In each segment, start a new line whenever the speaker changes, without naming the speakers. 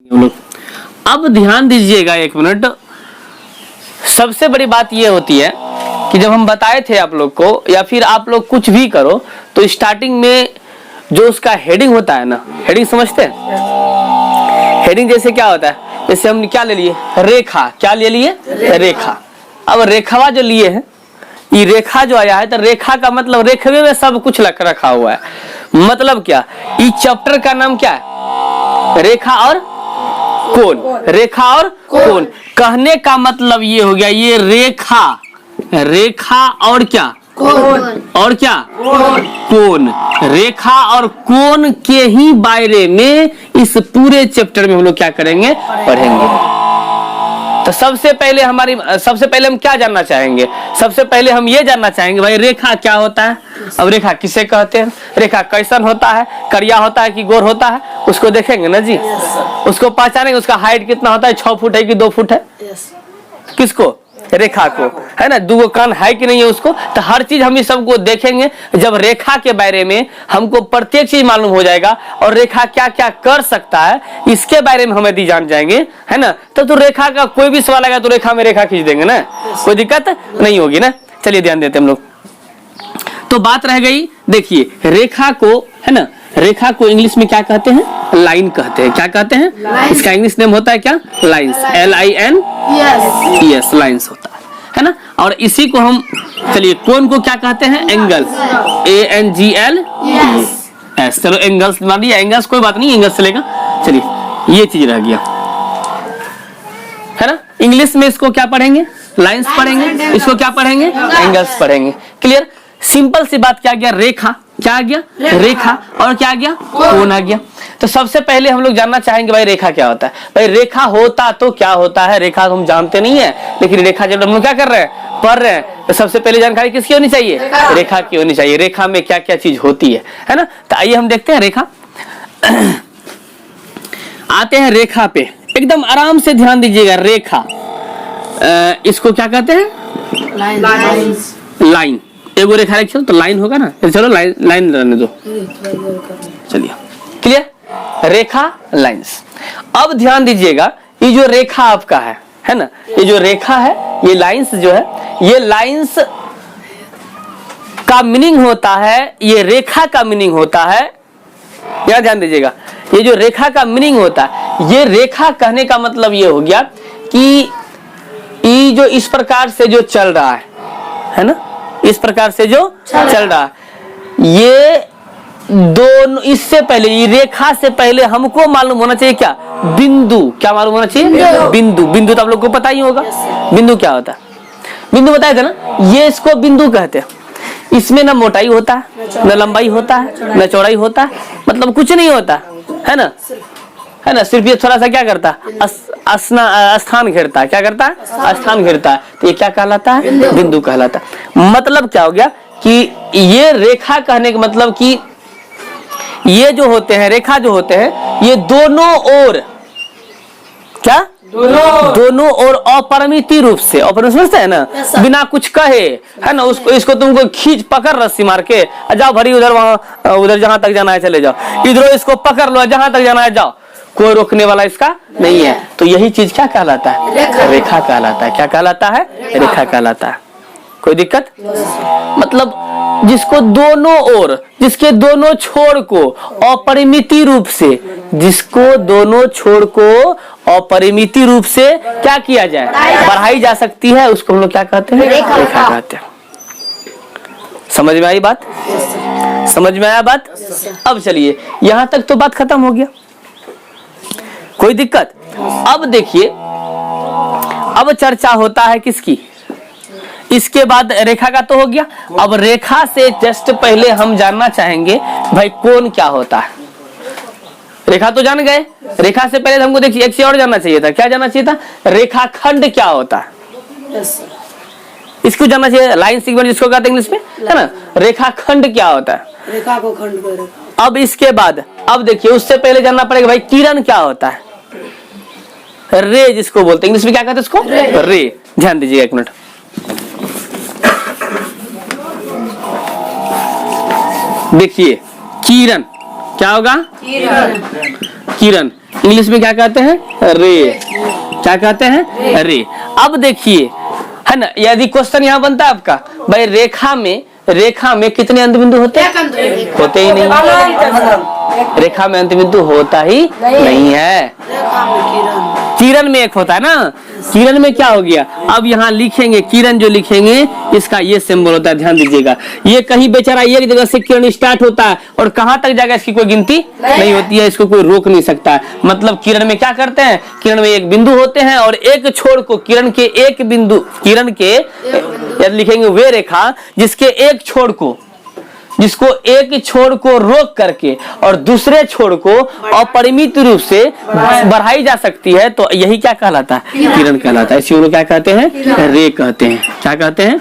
अब ध्यान दीजिएगा एक मिनट। सबसे बड़ी बात यह होती है कि जब हम बताए थे आप लोग को, या फिर आप लोग कुछ भी करो तो स्टार्टिंग में जो उसका हेडिंग होता है ना, हेडिंग समझते हैं? हेडिंग जैसे क्या होता है, जैसे हम क्या ले लिए, रेखा। क्या ले लिए? रेखा। अब रेखावा जो लिए हैं, ये रेखा जो आया है, तो रेखा का मतलब रेखवे में सब कुछ रखा हुआ है। मतलब क्या, इस चैप्टर का नाम क्या है? रेखा और कोण। रेखा और कोण कहने का मतलब ये हो गया, ये रेखा, रेखा और क्या, कोण। और क्या, कोण। रेखा और कोण के ही बारे में इस पूरे चैप्टर में हम लोग क्या करेंगे, पढ़ेंगे। तो सबसे पहले हम क्या जानना चाहेंगे? सबसे पहले हम ये जानना चाहेंगे भाई रेखा क्या होता है। अब रेखा किसे कहते हैं, रेखा कैसन होता है, करिया होता है कि गोर होता है, उसको देखेंगे ना जी। उसको पहचानेंगे, उसका हाइट कितना होता है, 6 फुट है कि 2 फुट है। किसको? रेखा को, है ना। 2 कान है कि नहीं है उसको। तो हर चीज हम इस सबको देखेंगे। जब रेखा के बारे में हमको प्रत्येक चीज मालूम हो जाएगा और रेखा क्या क्या कर सकता है इसके बारे में हम यदि जान जाएंगे, है ना, तो रेखा का कोई भी सवाल आएगा तो रेखा में रेखा खींच देंगे ना, कोई दिक्कत नहीं होगी ना। चलिए ध्यान देते हम लोग। तो बात रह गई, देखिए रेखा को, है ना, रेखा को इंग्लिश में क्या कहते हैं? लाइन कहते हैं। क्या कहते हैं? इसका इंग्लिश नेम होता है क्या? लाइंस। LINES, लाइंस होता है ना। और इसी को हम, चलिए कोण को क्या कहते हैं? एंगल्स। ANGLS। चलो एंगल्स मान लिया, एंगल्स कोई बात नहीं, एंगल्स चलेगा। चलिए ये चीज रह गया, है ना। इंग्लिश में इसको क्या पढ़ेंगे? लाइंस पढ़ेंगे। इसको क्या पढ़ेंगे? एंगल्स पढ़ेंगे। क्लियर? सिंपल सी बात। क्या गया? रेखा। क्या आ गया? रेखा। और क्या आ गया? कोण आ गया। तो सबसे पहले हम लोग जानना चाहेंगे भाई रेखा क्या होता है। भाई रेखा होता तो क्या होता है? रेखा तो हम जानते नहीं है, लेकिन रेखा जब हम लोग क्या कर रहे हैं, पढ़ रहे हैं, तो सबसे पहले जानकारी किसकी होनी चाहिए? रेखा की होनी चाहिए। रेखा में क्या क्या चीज होती है ना। तो आइए हम देखते हैं रेखा। आते हैं रेखा पे, एकदम आराम से ध्यान दीजिएगा। रेखा, इसको क्या कहते हैं? लाइन। एगो रेखा रखिए तो लाइन होगा ना। चलो लाइन रहने दो। चलिए क्लियर? रेखा, लाइंस। अब ध्यान दीजिएगा, ये जो रेखा आपका है ना, ये जो रेखा है, ये लाइंस जो है, ये लाइंस का मीनिंग होता है, ये रेखा का मीनिंग होता है। यहां ध्यान दीजिएगा, ये जो रेखा का मीनिंग होता है, ये रेखा कहने का मतलब ये हो गया कि ये जो इस प्रकार से जो चल रहा है ना, इस प्रकार से जो चल रहा है, ये दोनों, इससे पहले, ये रेखा से पहले हमको मालूम होना चाहिए क्या? बिंदु। क्या मालूम होना चाहिए? बिंदु। बिंदु तो आप लोग को पता ही होगा। बिंदु क्या होता है? बिंदु बताए थे ना, ये इसको बिंदु कहते हैं। इसमें न मोटाई होता है, न लंबाई होता है, न चौड़ाई होता है, मतलब कुछ नहीं होता है ना, है ना। सिर्फ ये थोड़ा सा क्या करता है? स्थान घेरता है। क्या करता है? स्थान घेरता है। तो ये क्या कहलाता है? बिंदु कहलाता है। मतलब क्या हो गया कि ये रेखा कहने का मतलब कि ये जो होते हैं, रेखा जो होते हैं, ये दोनों ओर, क्या? दोनों ओर अपरिमित रूप से, अपरिमित समझते हैं ना, बिना कुछ कहे, है ना, उसको, इसको तुमको खींच पकड़ रस्सी मार के जाओ भरी, उधर वहां, उधर जहां तक जाना है चले जाओ, इधर इसको पकड़ लो, जहां तक जाना है जाओ, कोई रोकने वाला इसका नहीं है। तो यही चीज क्या कहलाता है? रेखा कहलाता है। क्या कहलाता है? रेखा कहलाता है। कोई दिक्कत? मतलब जिसको दोनों ओर, जिसके दोनों छोर को अपरिमित रूप से, जिसको दोनों छोर को अपरिमित रूप से क्या किया जाए, बढ़ाई जा सकती है, उसको हम लोग क्या कहते हैं? रेखा कहते हैं। समझ में आई बात? समझ में आया बात? अब चलिए, यहां तक तो बात खत्म हो गया, कोई दिक्कत? अब देखिए, अब चर्चा होता है किसकी? इसके बाद रेखा का तो हो गया। अब रेखा से जस्ट पहले हम जानना चाहेंगे भाई कोण क्या होता है। रेखा तो जान गए, रेखा से पहले हमको देखिए एक चीज और जानना चाहिए था। क्या जानना चाहिए था? रेखाखंड क्या होता है, इसको जानना चाहिए। लाइन सेगमेंट जिसको कहते हैं इंग्लिश में, है ना। रेखाखंड क्या होता है?
रेखा को खंड कर।
अब इसके बाद, अब देखिए उससे पहले जानना पड़ेगा भाई किरण क्या होता है। रे जिसको बोलते हैं, इंग्लिश में क्या कहते हैं इसको? रे। ध्यान दीजिएगा एक मिनट। देखिए किरण क्या होगा? किरण। इंग्लिश में क्या कहते हैं? रे। क्या कहते हैं? रे। अब देखिए, है ना, यदि क्वेश्चन यहाँ बनता है आपका, भाई रेखा में कितने अंत बिंदु होते हैं? होते ही नहीं। रेखा में अंत बिंदु होता ही नहीं है। किरण में एक होता है ना। किरण में क्या हो गया, अब यहाँ लिखेंगे किरण, जो लिखेंगे इसका ये सिंबल होता है, ध्यान दीजिएगा। ये कहीं बेचारा एक जगह से किरण स्टार्ट होता है और कहाँ तक जाएगा इसकी कोई गिनती नहीं होती है, इसको कोई रोक नहीं सकता है। मतलब किरण में क्या करते हैं, किरण में एक बिंदु होते हैं और एक छोर को किरण के यदि लिखेंगे वे रेखा जिसको एक छोर को रोक करके और दूसरे छोर को अपरिमित रूप से बढ़ाई जा सकती है, तो यही क्या कहलाता है? किरण कहलाता है। इसी को क्या कहते हैं? रे कहते हैं। क्या कहते हैं?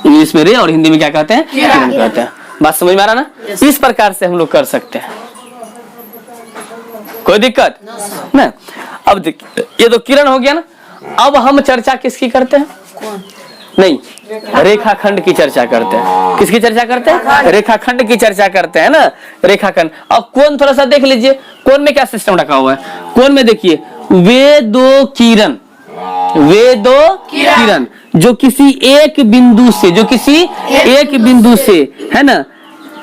इंग्लिश में रे और हिंदी में क्या कहते हैं? किरण कहते हैं। बात समझ में आ रहा ना? इस प्रकार से हम लोग कर सकते हैं, कोई दिक्कत ना। अब देखिए, ये तो किरण हो गया ना। अब हम चर्चा किसकी करते हैं? नहीं, रेखाखंड की चर्चा करते हैं। किसकी चर्चा करते हैं? रेखाखंड की चर्चा करते हैं ना, रेखाखंड। अब कोण थोड़ा सा देख लीजिए, कोण में क्या सिस्टम रखा हुआ है। कोण में देखिए, वे दो किरण जो किसी एक बिंदु से है ना,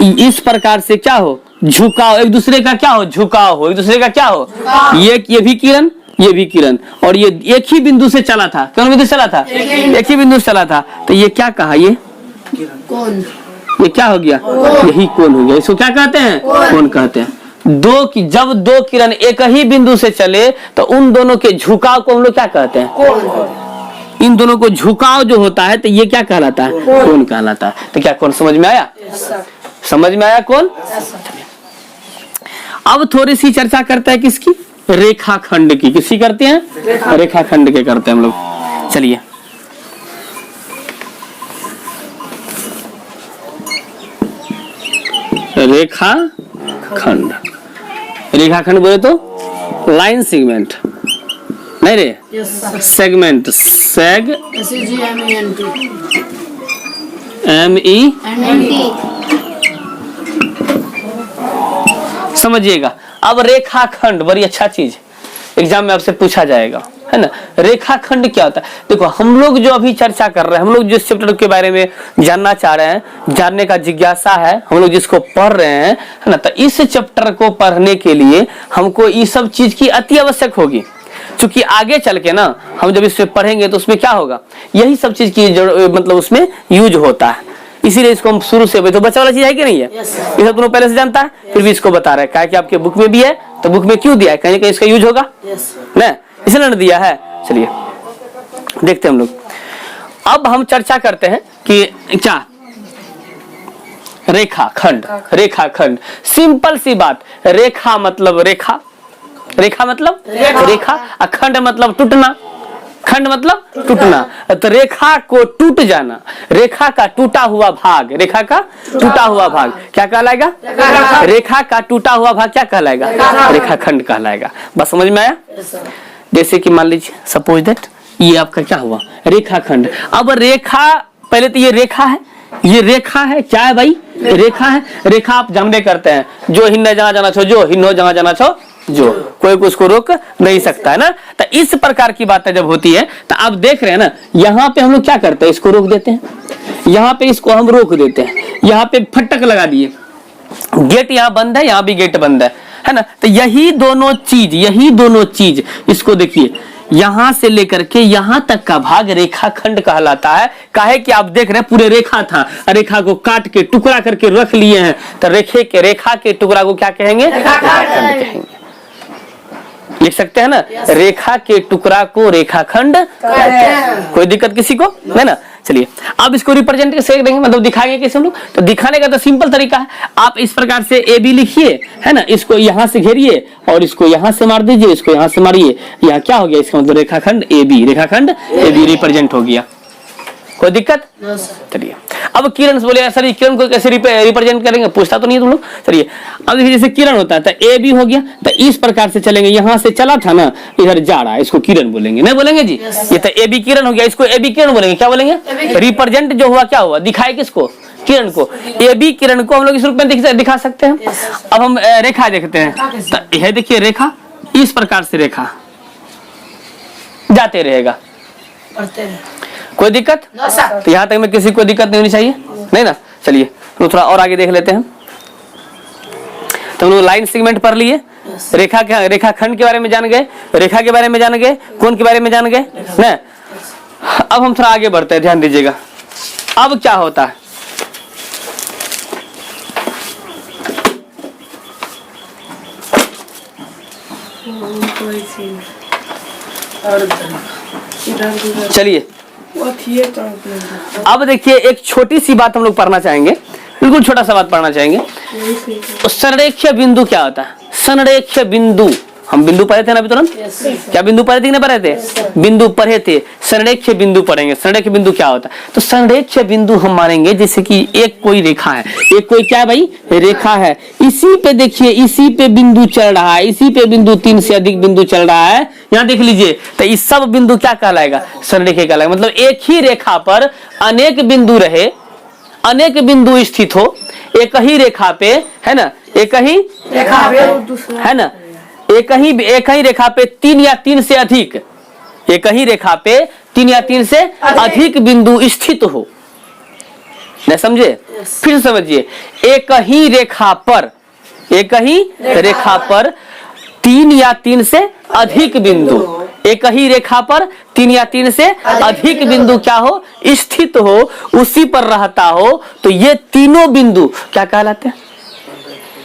इस प्रकार से क्या हो, झुकाव, एक दूसरे का क्या हो, झुकाव हो, एक दूसरे का क्या हो, ये भी किरण, ये भी किरण, और ये एक ही बिंदु से चला था। कौन बिंदु चला था? एक ही बिंदु से चला था। तो ये क्या कहा, ये कोण, ये क्या हो गया? यही कोण हो गया। इसको क्या कहते हैं? कोण कहते हैं। जब दो किरण एक ही बिंदु से चले तो उन दोनों के झुकाव को हम लोग क्या कहते हैं? इन दोनों को झुकाव जो होता है, तो ये क्या कहलाता है? कोण कहलाता है। तो क्या कोण समझ में आया? समझ में आया कोण? अब थोड़ी सी चर्चा करते हैं किसकी? रेखाखंड की। किसी करते हैं? रेखाखंड के करते हैं हम लोग। चलिए, रेखाखंड बोले तो लाइन सेगमेंट नहीं रे, सेगमेंट, समझिएगा। अब रेखाखंड बड़ी अच्छा चीज, एग्जाम में आपसे पूछा जाएगा, है ना। रेखाखंड क्या होता है? देखो, हम लोग जो अभी चर्चा कर रहे हैं, हम लोग जिस चैप्टर के बारे में जानना चाह रहे हैं, जानने का जिज्ञासा है, हम लोग जिसको पढ़ रहे हैं, है ना, तो इस चैप्टर को पढ़ने के लिए हमको ये सब चीज की अति आवश्यक होगी। क्योंकि आगे चल के ना हम जब इसमें पढ़ेंगे तो उसमें क्या होगा, यही सब चीज की मतलब उसमें यूज होता है। इसीलिए इसको हम शुरू से, तो बच्चा वाला चीज है कि नहीं है, ये सब तुम पहले से जानता है, फिर भी इसको बता रहे हैं कि आपके बुक में भी है, तो बुक में क्यों दिया है? कहीं ना कहीं इसका यूज होगा ना, इसलिए न दिया है। चलिए देखते हैं हम लोग। अब हम चर्चा करते हैं कि क्या रेखाखंड। सिंपल सी बात, रेखा मतलब रेखा, अखंड मतलब टूटना, खंड मतलब टूटना। तो रेखा को टूट जाना, रेखा का टूटा हुआ भाग क्या कहलाएगा? रेखा का टूटा हुआ भाग क्या कहलाएगा? रेखाखंड कहलाएगा। बस समझ में आया? जैसे कि मान लीजिए, सपोज दैट ये आपका क्या हुआ, रेखाखंड। अब रेखा, पहले तो ये रेखा है, क्या है भाई? रेखा है। रेखा आप जानबे करते हैं, जो हिन्ने जहां जाना छो जो, हिन्नो जहां जाना छो जो, कोई उसको रोक नहीं सकता है ना। तो इस प्रकार की बातें जब होती है, तो आप देख रहे हैं ना, यहाँ पे हम लोग क्या करते हैं, इसको रोक देते हैं, यहाँ पे इसको हम रोक देते हैं, यहाँ पे फटक लगा दिए, गेट यहाँ बंद है, यहाँ भी गेट बंद है ना। तो यही दोनों चीज इसको देखिए, यहां से लेकर के यहां तक का भाग रेखाखंड कहलाता है। काहे कि आप देख रहे हैं पूरे रेखा था, रेखा को काट के टुकड़ा करके रख लिए हैं, तो रेखा के टुकड़ा को क्या कहेंगे? रेखाखंड कहेंगे। लिख सकते हैं ना, रेखा के टुकड़ा को रेखाखंड। कोई दिक्कत किसी को है ना। चलिए, अब इसको रिप्रेजेंट कैसे देंगे, मतलब दिखाएंगे कैसे हम लोग? तो दिखाने का तो सिंपल तरीका है, आप इस प्रकार से ए बी लिखिए, है ना, इसको यहाँ से घेरिए और इसको यहाँ से मार दीजिए, इसको यहाँ से मारिए, यहाँ क्या हो गया? इसका मतलब रेखाखंड ए बी रिप्रेजेंट हो गया। कोई दिक्कत? चलिए, अब किरण से बोले सर किरण को कैसे रिप्रेजेंट करेंगे, पूछता तो नहीं तुम लोग। चलिए, अब देखिए जैसे किरण होता है तो ए बी हो गया, तो इस प्रकार से चलेंगे, यहाँ से चला था ना, इधर जा रहा है, इसको किरण बोलेंगे, नहीं बोलेंगे जी? ये तो ए बी किरण हो गया, इसको ए बी किरण बोलेंगे। क्या बोलेंगे? रिप्रेजेंट जो हुआ क्या हुआ, दिखाए किसको? किरण को, ए बी किरण को हम लोग इस रूप में दिखा सकते हैं। अब हम रेखा देखते हैं, तो यह देखिए रेखा इस प्रकार से रेखा जाते रहेगा, कोई दिक्कत? तो यहाँ तक में किसी को दिक्कत नहीं होनी चाहिए, नहीं ना। चलिए तो थोड़ा और आगे देख लेते हैं। तो हम लोग लाइन सेगमेंट पढ़ लिए, रेखाखंड के बारे में जान गए, रेखा के बारे में जान गए, कोण के बारे में जान गए ना। अब हम थोड़ा आगे बढ़ते हैं, ध्यान दीजिएगा। अब क्या होता है, चलिए अब देखिए एक छोटी सी बात हम लोग पढ़ना चाहेंगे, बिल्कुल छोटा सा बात पढ़ना चाहेंगे। तो संरेख्य बिंदु क्या होता है? संरेख्य बिंदु, हम बिंदु पढ़े थे ना अभी तुरंत, क्या बिंदु पढ़े थे कि नहीं पढ़े थे? बिंदु पढ़े थे, संरेख्य बिंदु पढ़ेंगे। संरेख्य बिंदु क्या होता है? तो संरेख्य बिंदु हम मानेंगे जैसे कि एक कोई रेखा है, एक कोई क्या है भाई? रेखा है, इसी पे देखिए, इसी पे बिंदु चल रहा है, इसी पे बिंदु 3 से अधिक बिंदु चल रहा है, यहाँ देख लीजिए। तो इस सब बिंदु क्या कहलाएगा? संरेख्य कहलाएगा। मतलब एक ही रेखा पर अनेक बिंदु रहे, अनेक बिंदु स्थित हो एक ही रेखा पे, है ना, एक ही रेखा है ना, एक ही रेखा पे 3 या 3 से अधिक, एक ही रेखा पे 3 या 3 से अधिक बिंदु स्थित हो। नहीं समझे? फिर समझिए, एक ही रेखा पर 3 या 3 से अधिक बिंदु, एक ही रेखा पर 3 या 3 से अधिक बिंदु क्या हो? स्थित हो, उसी पर रहता हो, तो ये तीनों बिंदु क्या कहलाते हैं?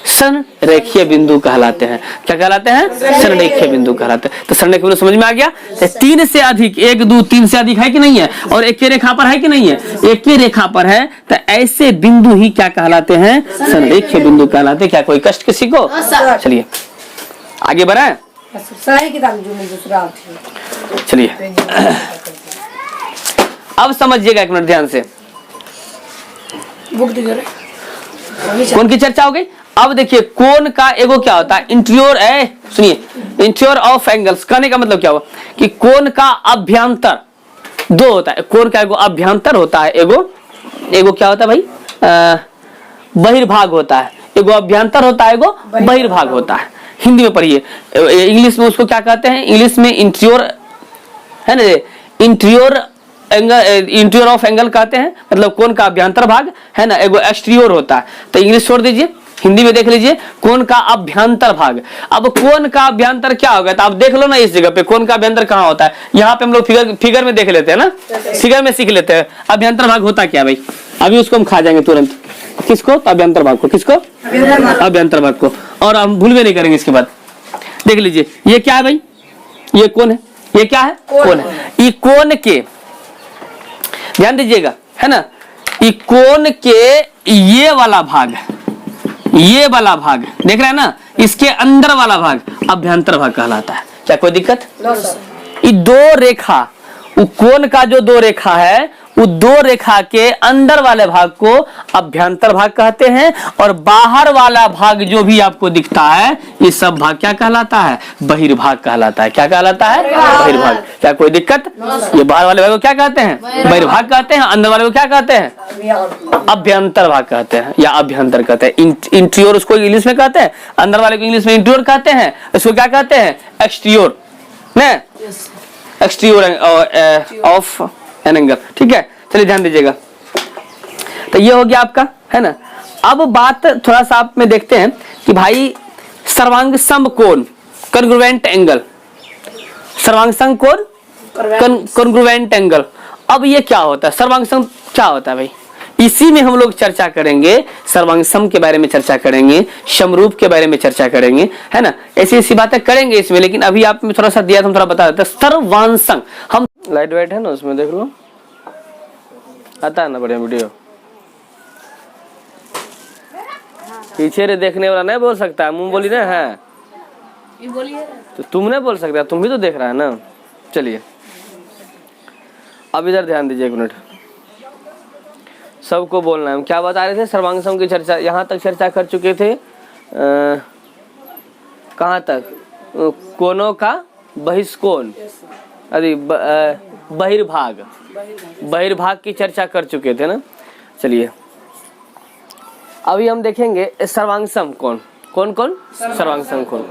संरेखीय बिंदु कहलाते हैं। क्या कहलाते हैं? संरेखीय बिंदु कहलाते हैं। तो संरेखीय बिंदु समझ में आ गया? तो 3 से अधिक, 1 2 3 से अधिक है कि नहीं है? और एक ही रेखा पर है कि नहीं है? एक ही रेखा पर है, तो ऐसे बिंदु ही क्या कहलाते हैं? संरेखीय बिंदु कहलाते हैं। क्या कोई कष्ट किसी को? चलिए आगे बढ़ाएं। चलिए अब समझिएगा, एक मिनट ध्यान से। कौन की चर्चा हो गई? अब देखिए कोण का एगो क्या होता है? इंटीरियर, सुनिए, इंटीरियर ऑफ एंगल्स। कहने का मतलब क्या हुआ कि कोण का अभ्यंतर 2 होता है। कोण का एगो अभ्यंतर होता है, एगो क्या होता है भाई? बहिर्भाग होता है। एगो अभ्यंतर होता है, एगो बहिर्भाग होता है। हिंदी में पढ़िए, इंग्लिश में उसको क्या कहते हैं? इंग्लिश में इंटीरियर है ना, interior angle, interior of angle कहते हैं। मतलब कोण का अभ्यंतर भाग है ना, एगो एक्सटीरियर होता है। तो इंग्लिश छोड़ दीजिए, हिंदी में देख लीजिए, कोण का अभ्यंतर भाग। अब कोण का अभ्यंतर क्या होगा? तो आप देख लो ना इस जगह पे कोण का अभ्यंतर कहाँ होता है। यहाँ पे हम लोग फिगर में देख लेते हैं ना, फिगर में सीख लेते हैं अभ्यंतर भाग होता क्या भाई। अभी उसको हम खा जाएंगे तुरंत। किसको? तो अभ्यंतर भाग को। किसको? अभ्यंतर भाग को। और हम भूल भी नहीं करेंगे इसके बाद। देख लीजिए, ये क्या है भाई? ये कोण है, ये क्या है? कोण है। ये कोण के, ध्यान दीजिएगा, है ना, ये कोण के ये वाला भाग, ये वाला भाग देख रहे हैं ना, इसके अंदर वाला भाग अभ्यंतर भाग कहलाता है। क्या कोई दिक्कत? ये 2 रेखा, कोण का जो 2 रेखा है, वो 2 रेखा के अंदर वाले भाग को अभ्यंतर भाग कहते हैं, और बाहर वाला भाग जो भी आपको दिखता है, ये सब भाग क्या कहलाता है? बहिर्भाग कहलाता है। क्या कहलाता है? बहिर्भाग। क्या कोई दिक्कत? ये बाहर वाले भाग को क्या कहते हैं? बहिर्भाग कहते हैं। अंदर वाले को क्या कहते हैं? अभ्यंतर भाग कहते हैं, या अभ्यंतर कहते हैं। इंटीरियर उसको इंग्लिश में कहते हैं, अंदर वाले को इंग्लिश में इंटीरियर कहते हैं। इसको क्या कहते हैं? Exterior, exterior of an angle. ठीक है, चलिए ध्यान दीजिएगा। तो ये हो गया आपका, है ना। अब बात थोड़ा सा आप में देखते हैं कि भाई सर्वांग समकोण, कॉन्ग्रुएंट एंगल, सर्वांग समकोण, कॉन्ग्रुएंट एंगल। अब ये क्या होता है? सर्वांग सम क्या होता है भाई? इसी में हम लोग चर्चा करेंगे, सर्वांग सम के बारे में चर्चा करेंगे, समरूप के बारे में चर्चा करेंगे, है ना। ऐसी ऐसी बातें करेंगे इसमें, लेकिन अभी आप में थोड़ा सा दिया, हम थोड़ा बता देते हैं। सर्वांशंग, हम लाइट वाइट है ना, उसमें देख लो, आता है ना बढ़िया वीडियो। पीछे रे देखने वाला नहीं बोल सकता है, मुंह बोली ना है, तो तुम नहीं बोल सकता, तुम भी तो देख रहा है ना। चलिए अब इधर ध्यान दीजिए, 1 मिनट, सबको बोलना है। हम क्या बता रहे थे? सर्वांग सम की चर्चा यहाँ तक चर्चा कर चुके थे। कहाँ तक? कोणों का बहिष्कोण, अरे बहिर्भाग, बहिर्भाग की चर्चा कर चुके थे ना। चलिए अभी हम देखेंगे सर्वांगसम कौन कौन कौन सर्वांगसम कौन।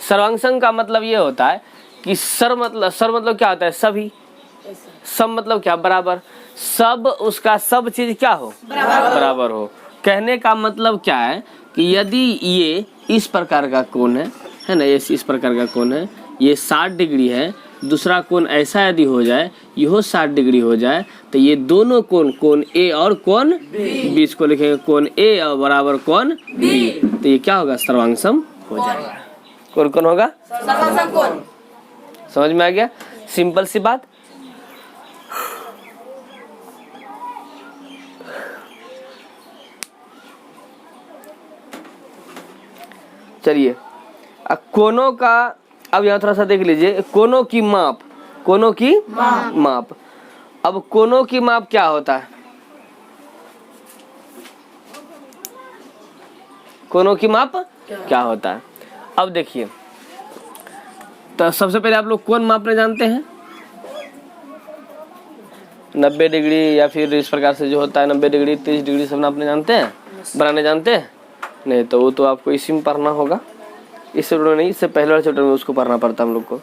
सर्वांगसम का मतलब ये होता है कि सर मतलब क्या होता है, सभी। सब मतलब क्या, बराबर। सब उसका सब चीज क्या हो, बराबर हो। कहने का मतलब क्या है कि यदि ये इस प्रकार का कोण है ना, ये इस प्रकार का कोण है, ये 60 डिग्री है, दूसरा कोण ऐसा यदि हो जाए, यहो 60 डिग्री हो जाए, तो ये दोनों कोण, कोण ए और कोण बी, इसको लिखेंगे कोण ए और बराबर कोण बी, तो ये क्या होगा, सर्वांगसम हो जाएगा। कौन कौन होगा,
सर्वांगसम कोण।
समझ में आ गया, सिंपल सी बात। चलिए कोनों का अब यहाँ थोड़ा सा देख लीजिए, कोनों की माप, कोनों की माप। अब कोनों की माप क्या होता है, कोनों की माप क्या होता है। अब देखिए, तो सबसे पहले आप लोग कोण मापने जानते हैं, 90 डिग्री या फिर इस प्रकार से जो होता है 90 डिग्री 30 डिग्री सब नापने जानते हैं, बनाने जानते हैं। नहीं तो वो तो आपको इसी में पढ़ना होगा, इस चैप्टर में नहीं, इससे पहले वाले चैप्टर में उसको पढ़ना पड़ता हम लोग को।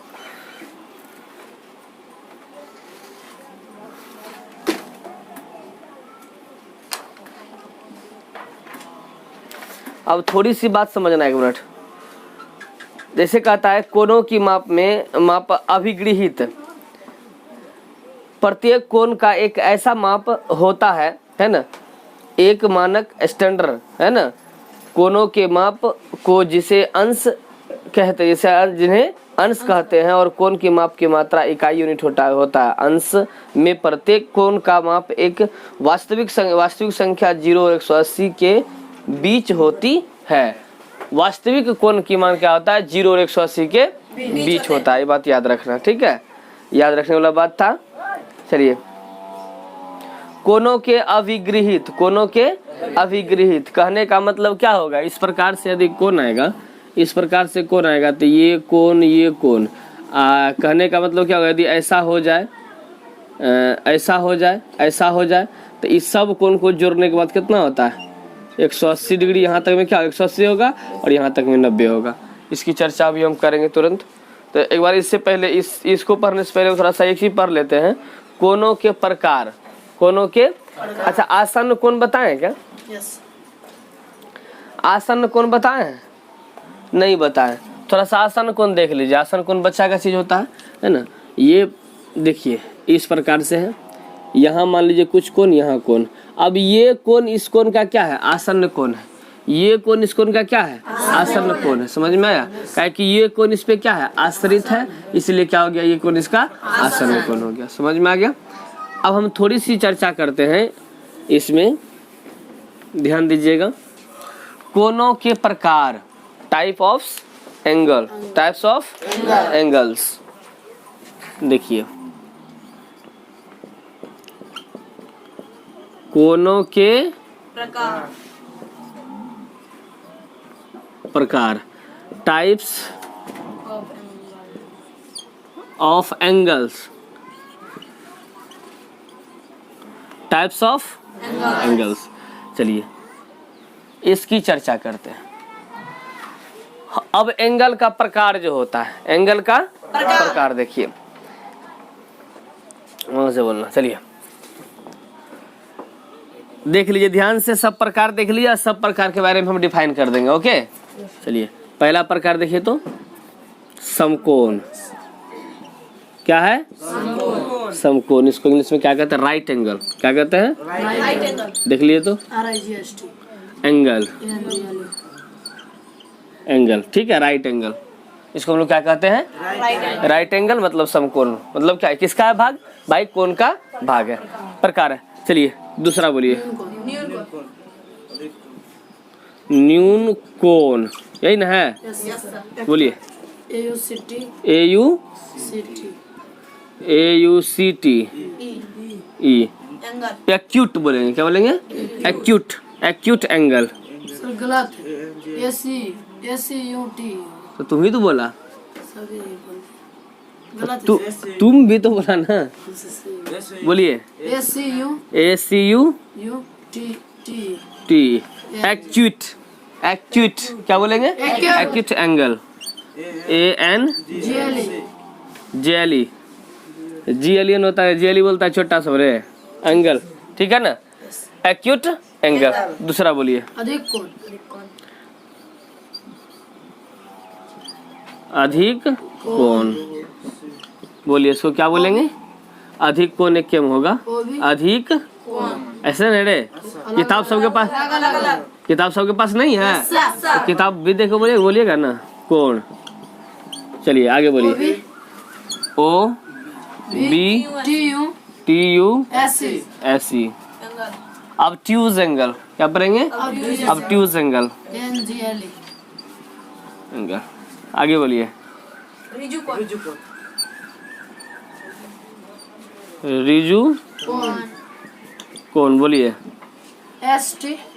अब थोड़ी सी बात समझना, एक मिनट। जैसे कहता है कोनों की माप में माप अभिगृहित, प्रत्येक कोण का एक ऐसा माप होता है ना, एक मानक स्टैंडर्ड है ना, कोनों के माप को जिसे अंश कहते हैं, जैसे जिन्हें अंश कहते हैं, और कोण की माप की मात्रा इकाई यूनिट होता है। अंश में प्रत्येक कोण का माप एक वास्तविक संख्या 0 और 180 के बीच होती है। वास्तविक कोण की मान क्या होता है, 0 और 180 के बीच होता है। ये बात याद रखना, ठीक है, याद रखने वाला बात था। चलिए, कोनों के अभिगृहित, कोनों के अभिगृहित कहने का मतलब क्या होगा, इस प्रकार से यदि कोण आएगा, इस प्रकार से कोण आएगा, तो ये कोण कहने का मतलब क्या होगा, यदि ऐसा हो जाए, ऐसा हो जाए, ऐसा हो जाए, तो इस सब कोण को जोड़ने के बाद कितना होता है, 180 डिग्री। यहाँ तक में क्या 180 होगा और यहाँ तक में 90 होगा। इसकी चर्चा अभी हम करेंगे तुरंत। तो एक बार इससे पहले इसको पढ़ने से पहले थोड़ा सा एक ही पढ़ लेते हैं, कोनों के प्रकार, कोनों के। अच्छा, आसन्न कोण बताएं क्या, आसन्न कोण बताएं, नहीं बताएं। थोड़ा सा आसन्न कोण देख लीजिए, आसन्न कोण बच्चा का चीज होता है ना। ये देखिए इस प्रकार से है, यहाँ मान लीजिए कुछ कोण, यहाँ कोण। अब ये कोण इस कोण का क्या है, आसन्न कोण है। ये कोण इस कोण का क्या है, आसन्न कोण है। समझ में आया, काहे कि ये कोण इस पे क्या है, आश्रित है, इसलिए क्या हो गया, ये कोण इसका आसन्न कोण हो गया। समझ में आ गया। अब हम थोड़ी सी चर्चा करते हैं इसमें, ध्यान दीजिएगा। कोनों के प्रकार, type of angle, types of angles. देखिए, कोनों के प्रकार, types of angles, types of angles. चलिए इसकी चर्चा करते हैं। अब एंगल का प्रकार जो होता है, एंगल का प्रकार देखिए, वहां से बोलना। चलिए देख लीजिए ध्यान से, सब प्रकार देख लीजिए, सब प्रकार के बारे में हम डिफाइन कर देंगे। ओके, चलिए पहला प्रकार देखिए तो समकोण। क्या है, समकोण। इसको इंग्लिश में क्या कहते हैं, राइट एंगल। क्या कहते हैं,
राइट एंगल।
देख लिए तो एंगल, एंगल, ठीक है, राइट एंगल। इसको हम लोग क्या कहते हैं, राइट एंगल, मतलब समकोण। मतलब क्या है, किसका है भाग, भाई कोण का भाग है, प्रकार है। चलिए दूसरा बोलिए, न्यून कोण, यही ना है, बोलिए। AUCT ई, एक्यूट बोलेंगे, क्या बोलेंगे, एक्यूट, एक्यूट एंगल।
गलत है, ACUT।
तो तुम ही तो बोला, तुम भी तो बोला ना, बोलिए। ACUT एक्यूट, एक्यूट क्या बोलेंगे? Acute angle, AN JLE, G एलियन होता है, JLE बोलता है छोटा सा रे एंगल, ठीक है ना? Acute angle. दूसरा बोलिए,
अधिक कोण।
अधिक कोण। बोलिए इसको क्या बोलेंगे? अधिक कोण एक क्या होगा? अधिक ऐसे नहीं रे, किताब सबके पास, किताब सबके पास नहीं है, तो किताब भी देखो, बोलिए बोलिएगा ना कोण। चलिए आगे बोलिए, OBTUSE। अब ट्यूज एंगल क्या पढ़ेंगे? अब ट्यूज एंगल, एंगल। आगे बोलिए, रिजु कौन? बोलिए, STRA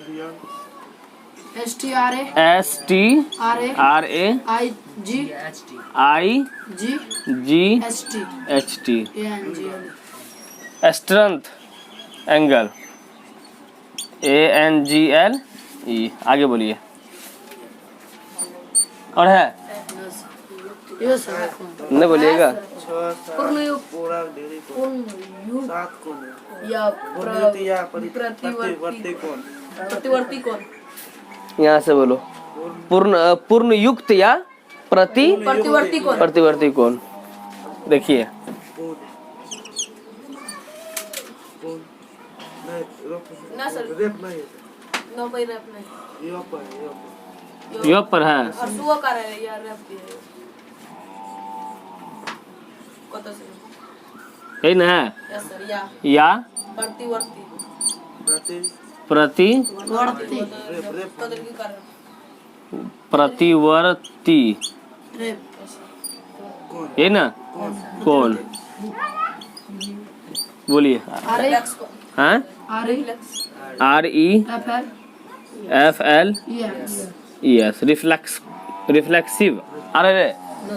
IGHT। Strength angle, ANGLE। आगे बोलिए, और है नहीं बोलिएगा?
प्रतिवर्ती कोण।
यहाँ से बोलो, पूर्ण युक्त या प्रतिवर्ती कोण। प्रतिवर्ती कोण। देखिए,
ना सर, नो भाई रैप नहीं,
यो पर है,
और सुआ कर रहा है यार रैप भी है। कत से
यही ना है?
यस सर,
या
प्रतिवर्ती
प्रतिवर्ती, ये ना कौन? बोलिए, हाँ? REFLES, reflexive. अरे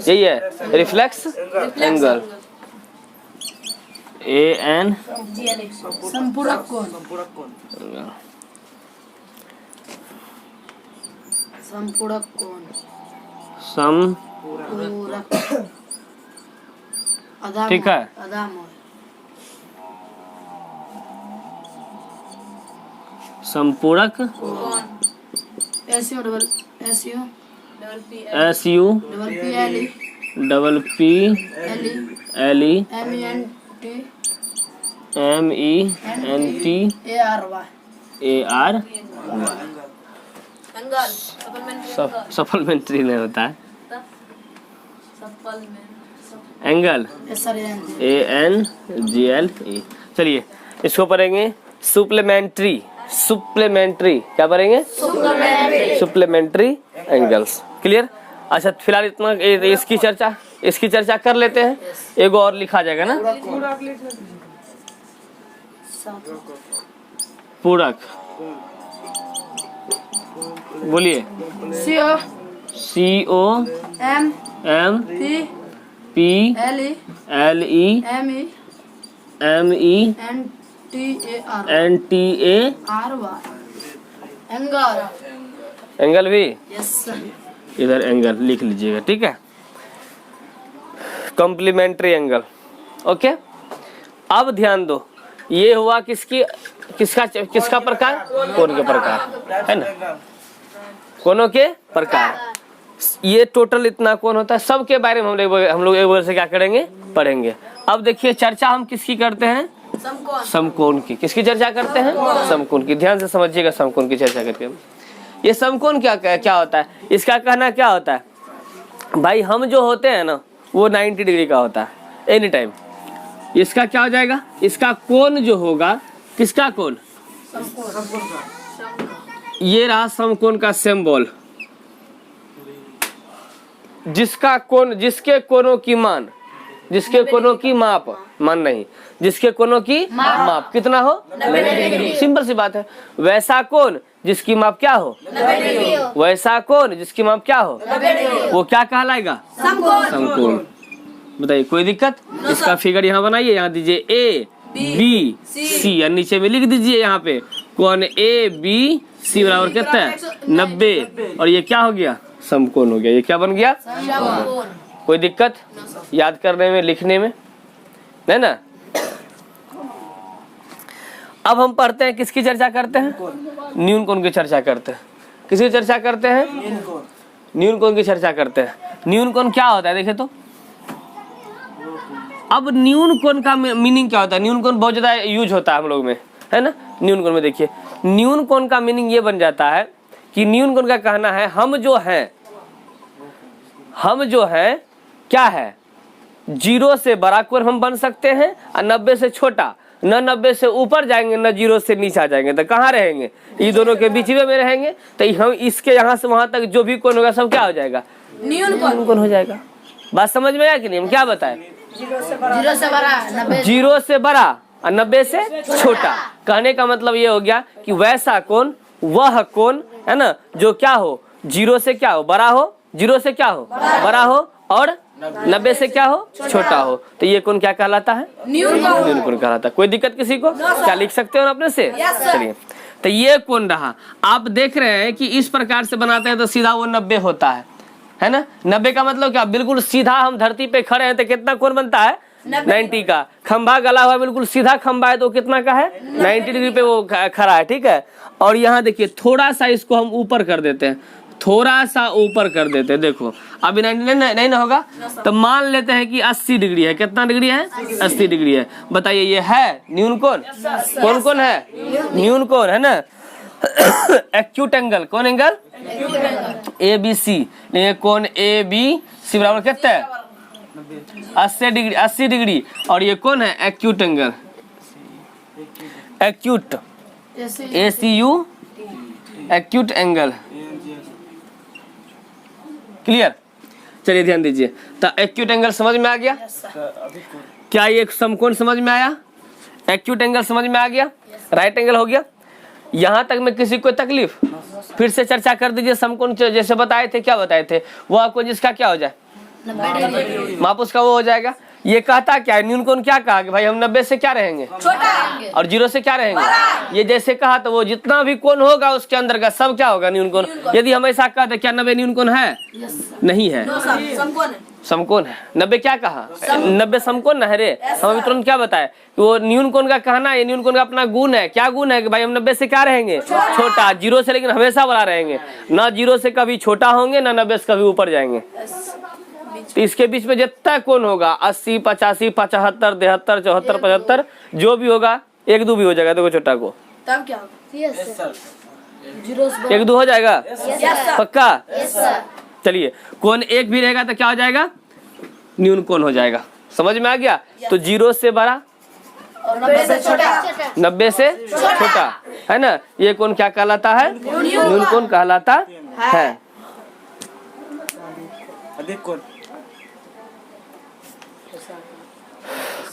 यही है, रिफ्लेक्स एंगल, AN
संपूरक कोण। संपूरक कोण।
ठीक है। संपूरक SU PPLE MENT AR। Supplementary नहीं होता है, एंगल ANGLE। चलिए इसको पढ़ेंगे सुप्लीमेंट्री। सुप्लीमेंट्री क्या पढ़ेंगे? Supplementary angles. क्लियर? अच्छा फिलहाल इतना, इसकी चर्चा कर लेते हैं, एगो और लिखा जाएगा ना, पूरक। बोलिए, COMPLEMENTAR। एंगल भी, इधर एंगल लिख लीजिएगा, ठीक है? Complementary angle. ओके, अब ध्यान दो, ये हुआ किसका प्रकार? कोण के प्रकार, है ना? कोणों के प्रकार। ये टोटल इतना कोण होता है, सबके बारे में हम लोग एक बार से क्या करेंगे? पढ़ेंगे। अब देखिए चर्चा हम किसकी करते हैं? समकोण की। किसकी चर्चा करते हैं? समकोण की। ध्यान से समझिएगा, समकोण की चर्चा करके ये समकोण क्या होता है? इसका कहना क्या होता है भाई, हम जो होते हैं ना वो 90 डिग्री का होता है एनी टाइम। इसका क्या हो जाएगा? इसका कोण जो होगा, किसका कोण? ये रहा समकोण का सिंबल, जिसका कोण, जिसके कोणों की मान, जिसके कोणों की माप, मान नहीं, जिसके कोणों की माप कितना हो? 90 डिग्री। सिंपल सी बात है। वैसा कोण जिसकी माप क्या हो? वैसा कोण जिसकी माप क्या हो? वो क्या कहलाएगा? समकोण। बताइए, कोई दिक्कत? इसका फिगर यहाँ बनाइए, यहाँ दीजिए A B C, और नीचे में लिख दीजिए यहाँ पे कोण A B सी बराबर कितना है 90 और ये क्या हो गया समकोण हो गया। ये क्या बन गया
समकोण।
कोई दिक्कत याद करने में लिखने में नहीं ना। अब हम पढ़ते हैं किसकी चर्चा करते हैं न्यून कोण की चर्चा करते हैं। किसकी चर्चा करते हैं न्यून कोण की चर्चा करते हैं। न्यून कोण क्या होता है देखे तो। अब न्यून कोण का मीनिंग क्या होता है। न्यून कोण बहुत ज्यादा यूज होता है हम लोग में है ना। न्यून कोण में देखिए न्यून कोण का मीनिंग ये बन जाता है कि न्यून कोण का कहना है हम जो है क्या है 0 से बड़ा कोण हम बन सकते हैं और 90 से छोटा। न 90 से ऊपर जाएंगे न 0 से नीचे आ जाएंगे तो कहाँ रहेंगे ये दोनों के बीच में रहेंगे। तो हम इसके यहाँ से वहां तक जो भी कोण होगा सब क्या हो जाएगा
न्यून
कोण हो जाएगा। बात समझ में आया कि नहीं हम क्या बताएं
0 से बड़ा
0 से बड़ा और 90 से छोटा। कहने का मतलब ये हो गया कि वैसा कोण वह कोण है ना जो क्या हो 0 से क्या हो बड़ा हो 0 से क्या हो बड़ा हो और 90 से क्या हो छोटा हो। तो ये कोण क्या कहलाता है न्यून कोण कहलाता है। कोई दिक्कत किसी को क्या लिख सकते हो अपने से। चलिए तो ये कोण रहा। आप देख रहे हैं कि इस प्रकार से बनाते हैं तो सीधा वो 90 होता है ना। 90 का मतलब क्या बिल्कुल सीधा हम धरती पे खड़े हैं तो कितना कोण बनता है 90 का। खंभा गला हुआ बिल्कुल सीधा खंभा है तो कितना का है 90 डिग्री पे वो खड़ा है ठीक है। और यहाँ देखिए थोड़ा सा इसको हम ऊपर कर देते हैं थोड़ा सा ऊपर कर देते हैं। देखो अभी 90 नहीं ना होगा तो मान लेते हैं कि 80 डिग्री है। कितना डिग्री है 80 डिग्री है। बताइए ये है न्यून कोण कौन कौन है न्यून कोण है ना। एक्यूट एंगल कौन एंगल ABC ये कोण ABC बराबर कितना है 80 डिग्री और ये कौन है acute angle acute ACU acute angle. Clear. चलिए ध्यान दीजिए तो एक्यूट एंगल समझ में आ गया। क्या ये समकोण समझ में आया एक्यूट एंगल समझ में आ गया राइट एंगल हो गया। यहाँ तक में किसी को तकलीफ फिर से चर्चा कर दीजिए। समकोण जैसे बताए थे क्या बताए थे वो आपको जिसका क्या हो जाए माप उसका वो हो जाएगा। ये कहता क्या है न्यून कोण क्या कहा कि भाई हम 90 से क्या रहेंगे और 0 से क्या रहेंगे। ये जैसे कहा तो वो जितना भी कोण होगा उसके अंदर का सब क्या होगा न्यून कोण। यदि हम ऐसा कहते क्या 90 न्यून कोण है नहीं है समकोण है। 90 क्या कहा 90 समकोण ना है रे। हम अभी तुरंत क्या बताए वो न्यून कोण का कहना है। न्यून कोण का अपना गुण है। क्या गुण है कि भाई हम 90 से क्या रहेंगे छोटा 0 से लेकिन हमेशा बड़ा रहेंगे। ना 0 से कभी छोटा होंगे ना 90 से कभी ऊपर जाएंगे। तो इसके बीच में जितना कोण होगा 80 85 75 73 74 75 जो भी होगा 1 2 भी हो जाएगा। देखो छोटा को
तब क्या होगा
1 2 हो जाएगा पक्का। चलिए कोण 1 भी रहेगा तो क्या हो जाएगा न्यून कोण हो जाएगा। समझ में आ गया। तो 0 से बड़ा
और 90 से छोटा
90 से छोटा है ना। ये कोण क्या कहलाता है न्यून कोण कहलाता है।
अधिक कोण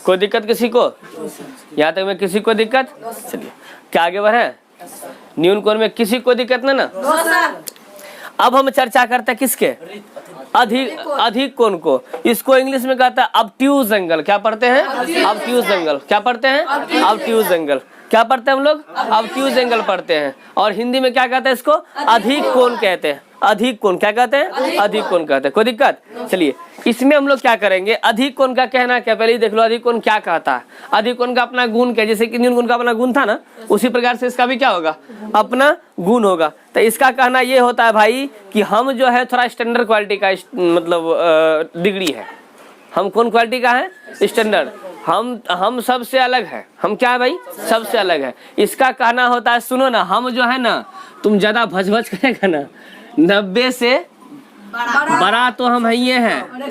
कोई दिक्कत किसी को यहाँ तक में किसी को दिक्कत। चलिए क्या आगे बढ़े न्यून कोण में किसी को दिक्कत ना। अब हम चर्चा करते हैं किसके अधिक कोण को। इसको इंग्लिश में कहता है ऑब्ट्यूज एंगल। क्या पढ़ते हैं ऑब्ट्यूज एंगल। क्या पढ़ते हैं ऑब्ट्यूज एंगल। क्या पढ़ते हैं हम लोग ऑब्ट्यूज एंगल पढ़ते हैं। और हिंदी में क्या कहते हैं इसको अधिक कोण कहते हैं। अधिक कोण क्या कहते हैं अधिक कोण कहते हैं। कोई दिक्कत। चलिए इसमें हम लोग क्या करेंगे अधिक कोण का कहना क्या पहले ही देख लो अधिक कोण क्या कहता है। अधिक कोण का अपना गुण क्या जैसे कि न्यून कोण का अपना गुण था ना उसी प्रकार से इसका भी क्या होगा अपना गुण होगा। तो इसका कहना ये होता है भाई कि हम जो है थोड़ा स्टैंडर्ड क्वालिटी का मतलब डिग्री है। हम कौन क्वालिटी का है स्टैंडर्ड। हम सबसे अलग है। हम क्या है भाई सबसे अलग है। इसका कहना होता है सुनो ना हम जो है ना तुम ज्यादा भज भज करेगा ना 90 से बड़ा तो हम है ये हैं।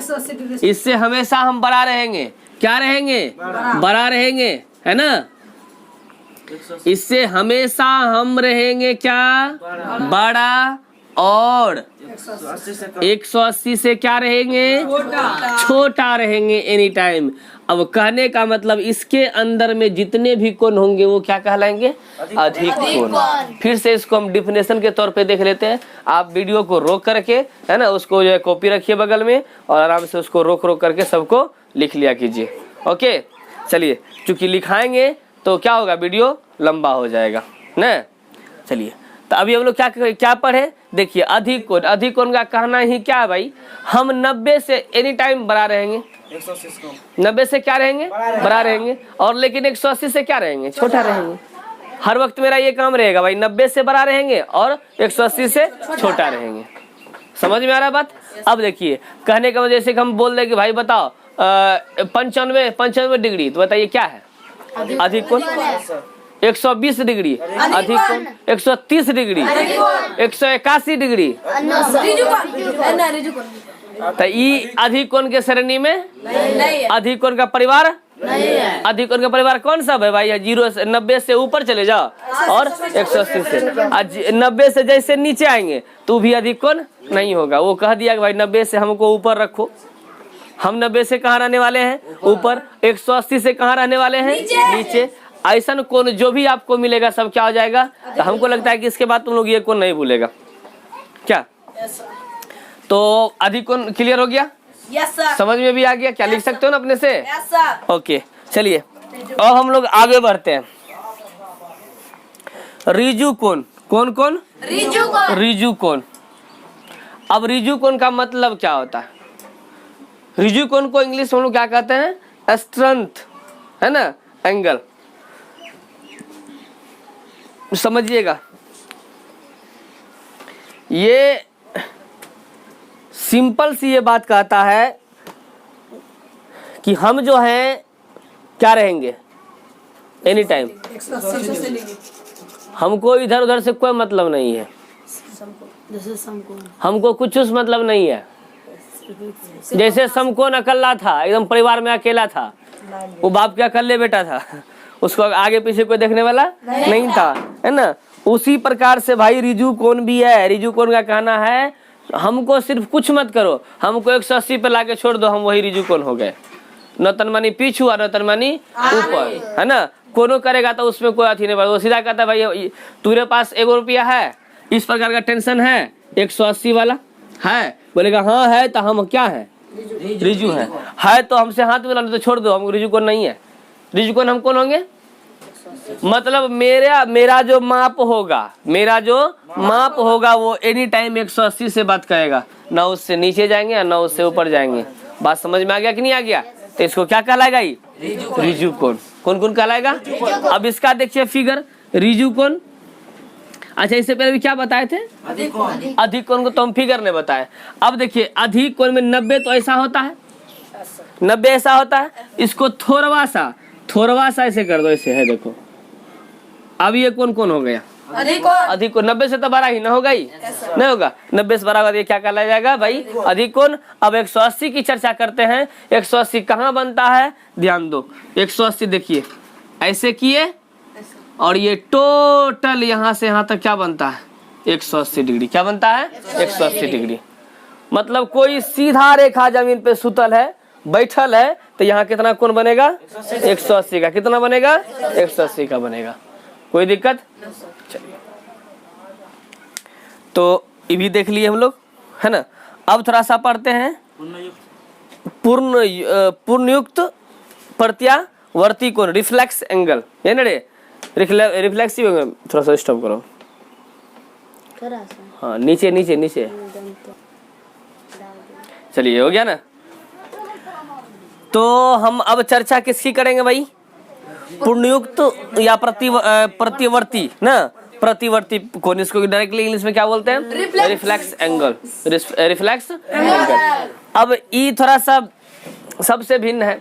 इससे हमेशा हम बड़ा रहेंगे। क्या रहेंगे बड़ा रहेंगे है ना। इससे हमेशा हम रहेंगे क्या बड़ा और 180 से क्या रहेंगे छोटा रहेंगे एनी टाइम। अब कहने का मतलब इसके अंदर में जितने भी कोण होंगे वो क्या कहलाएंगे अधिक कोण। फिर से इसको हम डिफिनेशन के तौर पे देख लेते हैं। आप वीडियो को रोक करके है ना उसको जो है कॉपी रखिए बगल में और आराम से उसको रोक रोक करके सबको लिख लिया कीजिए। ओके चलिए चूंकि लिखाएंगे तो क्या होगा वीडियो लंबा हो जाएगा ना। चलिए तो अभी हम लोग क्या पढ़े, देखिए अधिक कोण का कहना ही क्या है भाई, हम 90 से एनी टाइम बड़ा रहेंगे, 90 से क्या रहेंगे, बड़ा रहेंगे, और लेकिन 180 से क्या रहेंगे, छोटा रहेंगे। हर वक्त मेरा ये काम रहेगा भाई, 90 से बड़ा रहेंगे और 180 से छोटा रहेंगे। समझ में आ रहा है बात। अब देखिए कहने का वजह से हम बोल रहे कि भाई बताओ 95 डिग्री, तो बताइए क्या है, अधिक कोण। 120 डिग्री अधिक कोण, 130 डिग्री, 181 डिग्री, तो ये अधिक कोण के श्रेणी में अधिक कोण का परिवार, अधिक कोण का परिवार कौन सा है भाई, 0 से 90 से ऊपर चले जाओ और 180 से 90 से जैसे नीचे आएंगे तो भी अधिक कोण नहीं होगा। वो कह दिया कि भाई 90 से हमको ऊपर रखो, हम 90 से कहाँ रहने वाले हैं, ऊपर, 180 से कहाँ रहने वाले हैं, नीचे। ऐसा कोण जो भी आपको मिलेगा सब क्या हो जाएगा। तो हमको लगता है कि इसके बाद तुम लोग ये कोण नहीं भूलेगा क्या। तो अधिक कोण क्लियर हो गया, समझ में भी आ गया, क्या लिख सकते हो ना अपने से। ओके चलिए अब हम लोग आगे बढ़ते हैं। रिजु कोण, कौन रिजु कोण। अब रिजु कोण का मतलब क्या होता है, रिजु कोण को इंग्लिश में हम लोग क्या कहते हैं, स्ट्रेंथ, है ना, एंगल। समझिएगा ये सिंपल सी ये बात कहता है कि हम जो हैं क्या रहेंगे एनी टाइम, हमको इधर उधर से कोई मतलब नहीं है, हमको कुछ मतलब नहीं है। जैसे समकोण अकेला था, एकदम परिवार में अकेला था, वो बाप क्या अकेले बेटा था, उसको आगे पीछे कोई देखने वाला नहीं था, है ना। उसी प्रकार से भाई रिजु कोण भी है। रिजु कोण का कहना है हमको सिर्फ कुछ मत करो, हमको 180 पे लाके छोड़ दो, हम वही रिजु कोण हो गए। न तनमानी पीछू और न तनमानी ऊपर, है ना। कोनो करेगा तो उसमें कोई अथी नहीं पड़ेगा। वो सीधा कहता है भाई तुम्हारे पास 1 रुपया है, इस प्रकार का टेंशन है, 180 वाला है, बोलेगा हाँ है, तो हम क्या है, रिजु है तो हमसे हाथ मिला तो छोड़ दो, हम रिजु कोण नहीं है। रिजु कोण हम कौन होंगे, मतलब मेरा जो माप होगा, वो एनी टाइम 180 से बात करेगा, ना उससे नीचे जाएंगे ना उससे ऊपर जाएंगे। बात समझ में आ गया कि नहीं आ गया। तो इसको क्या कहलाएगा, रिजु कोण। कौन कहलाएगा। अब इसका देखिए फिगर, रिजु कोण। अच्छा इससे पहले भी क्या बताए थे, अधिक कोण को तो हम फिगर ने बताए। अब देखिए अधिक कोण में 90 तो ऐसा होता है, 90 ऐसा होता है। इसको थोड़ा सा ऐसे कर दो, ऐसे है देखो। अब ये कौन हो गया, अधिक कोण। 90 से तो बड़ा ही ना होगा ही, नहीं होगा। 90 से बड़ा होगा ये क्या कहला जाएगा भाई, अधिक कोण। अब 180 की चर्चा करते हैं। 180 कहाँ बनता है, ध्यान दो। 180 देखिए ऐसे किए और ये टोटल यहाँ से यहाँ तक क्या बनता है, 180 डिग्री। क्या बनता है, 180 डिग्री। मतलब कोई सीधा रेखा जमीन पे सुतल है, बैठल है, तो यहाँ कितना कोण बनेगा, 180 का। कितना बनेगा, 180 का बनेगा। कोई दिक्कत। चलिए तो ये भी देख लिए हम लोग, है ना। अब थोड़ा सा पढ़ते हैं पूर्णयुक्त प्रत्यावर्ती कोण, रिफ्लेक्स एंगल, है ना रे, रिफ्लेक्सिव एंगल। थोड़ा सा स्टॉप करो, हाँ नीचे। चलिए हो गया ना। तो हम अब चर्चा किसकी करेंगे भाई, पूर्णयुक्त या प्रतिवर्ती ना, प्रतिवर्ती कोण। इसको डायरेक्टली इंग्लिश में क्या बोलते हैं, रिफ्लेक्स एंगल, रिफ्लेक्स एंगल। अब ये थोड़ा सा सबसे भिन्न है,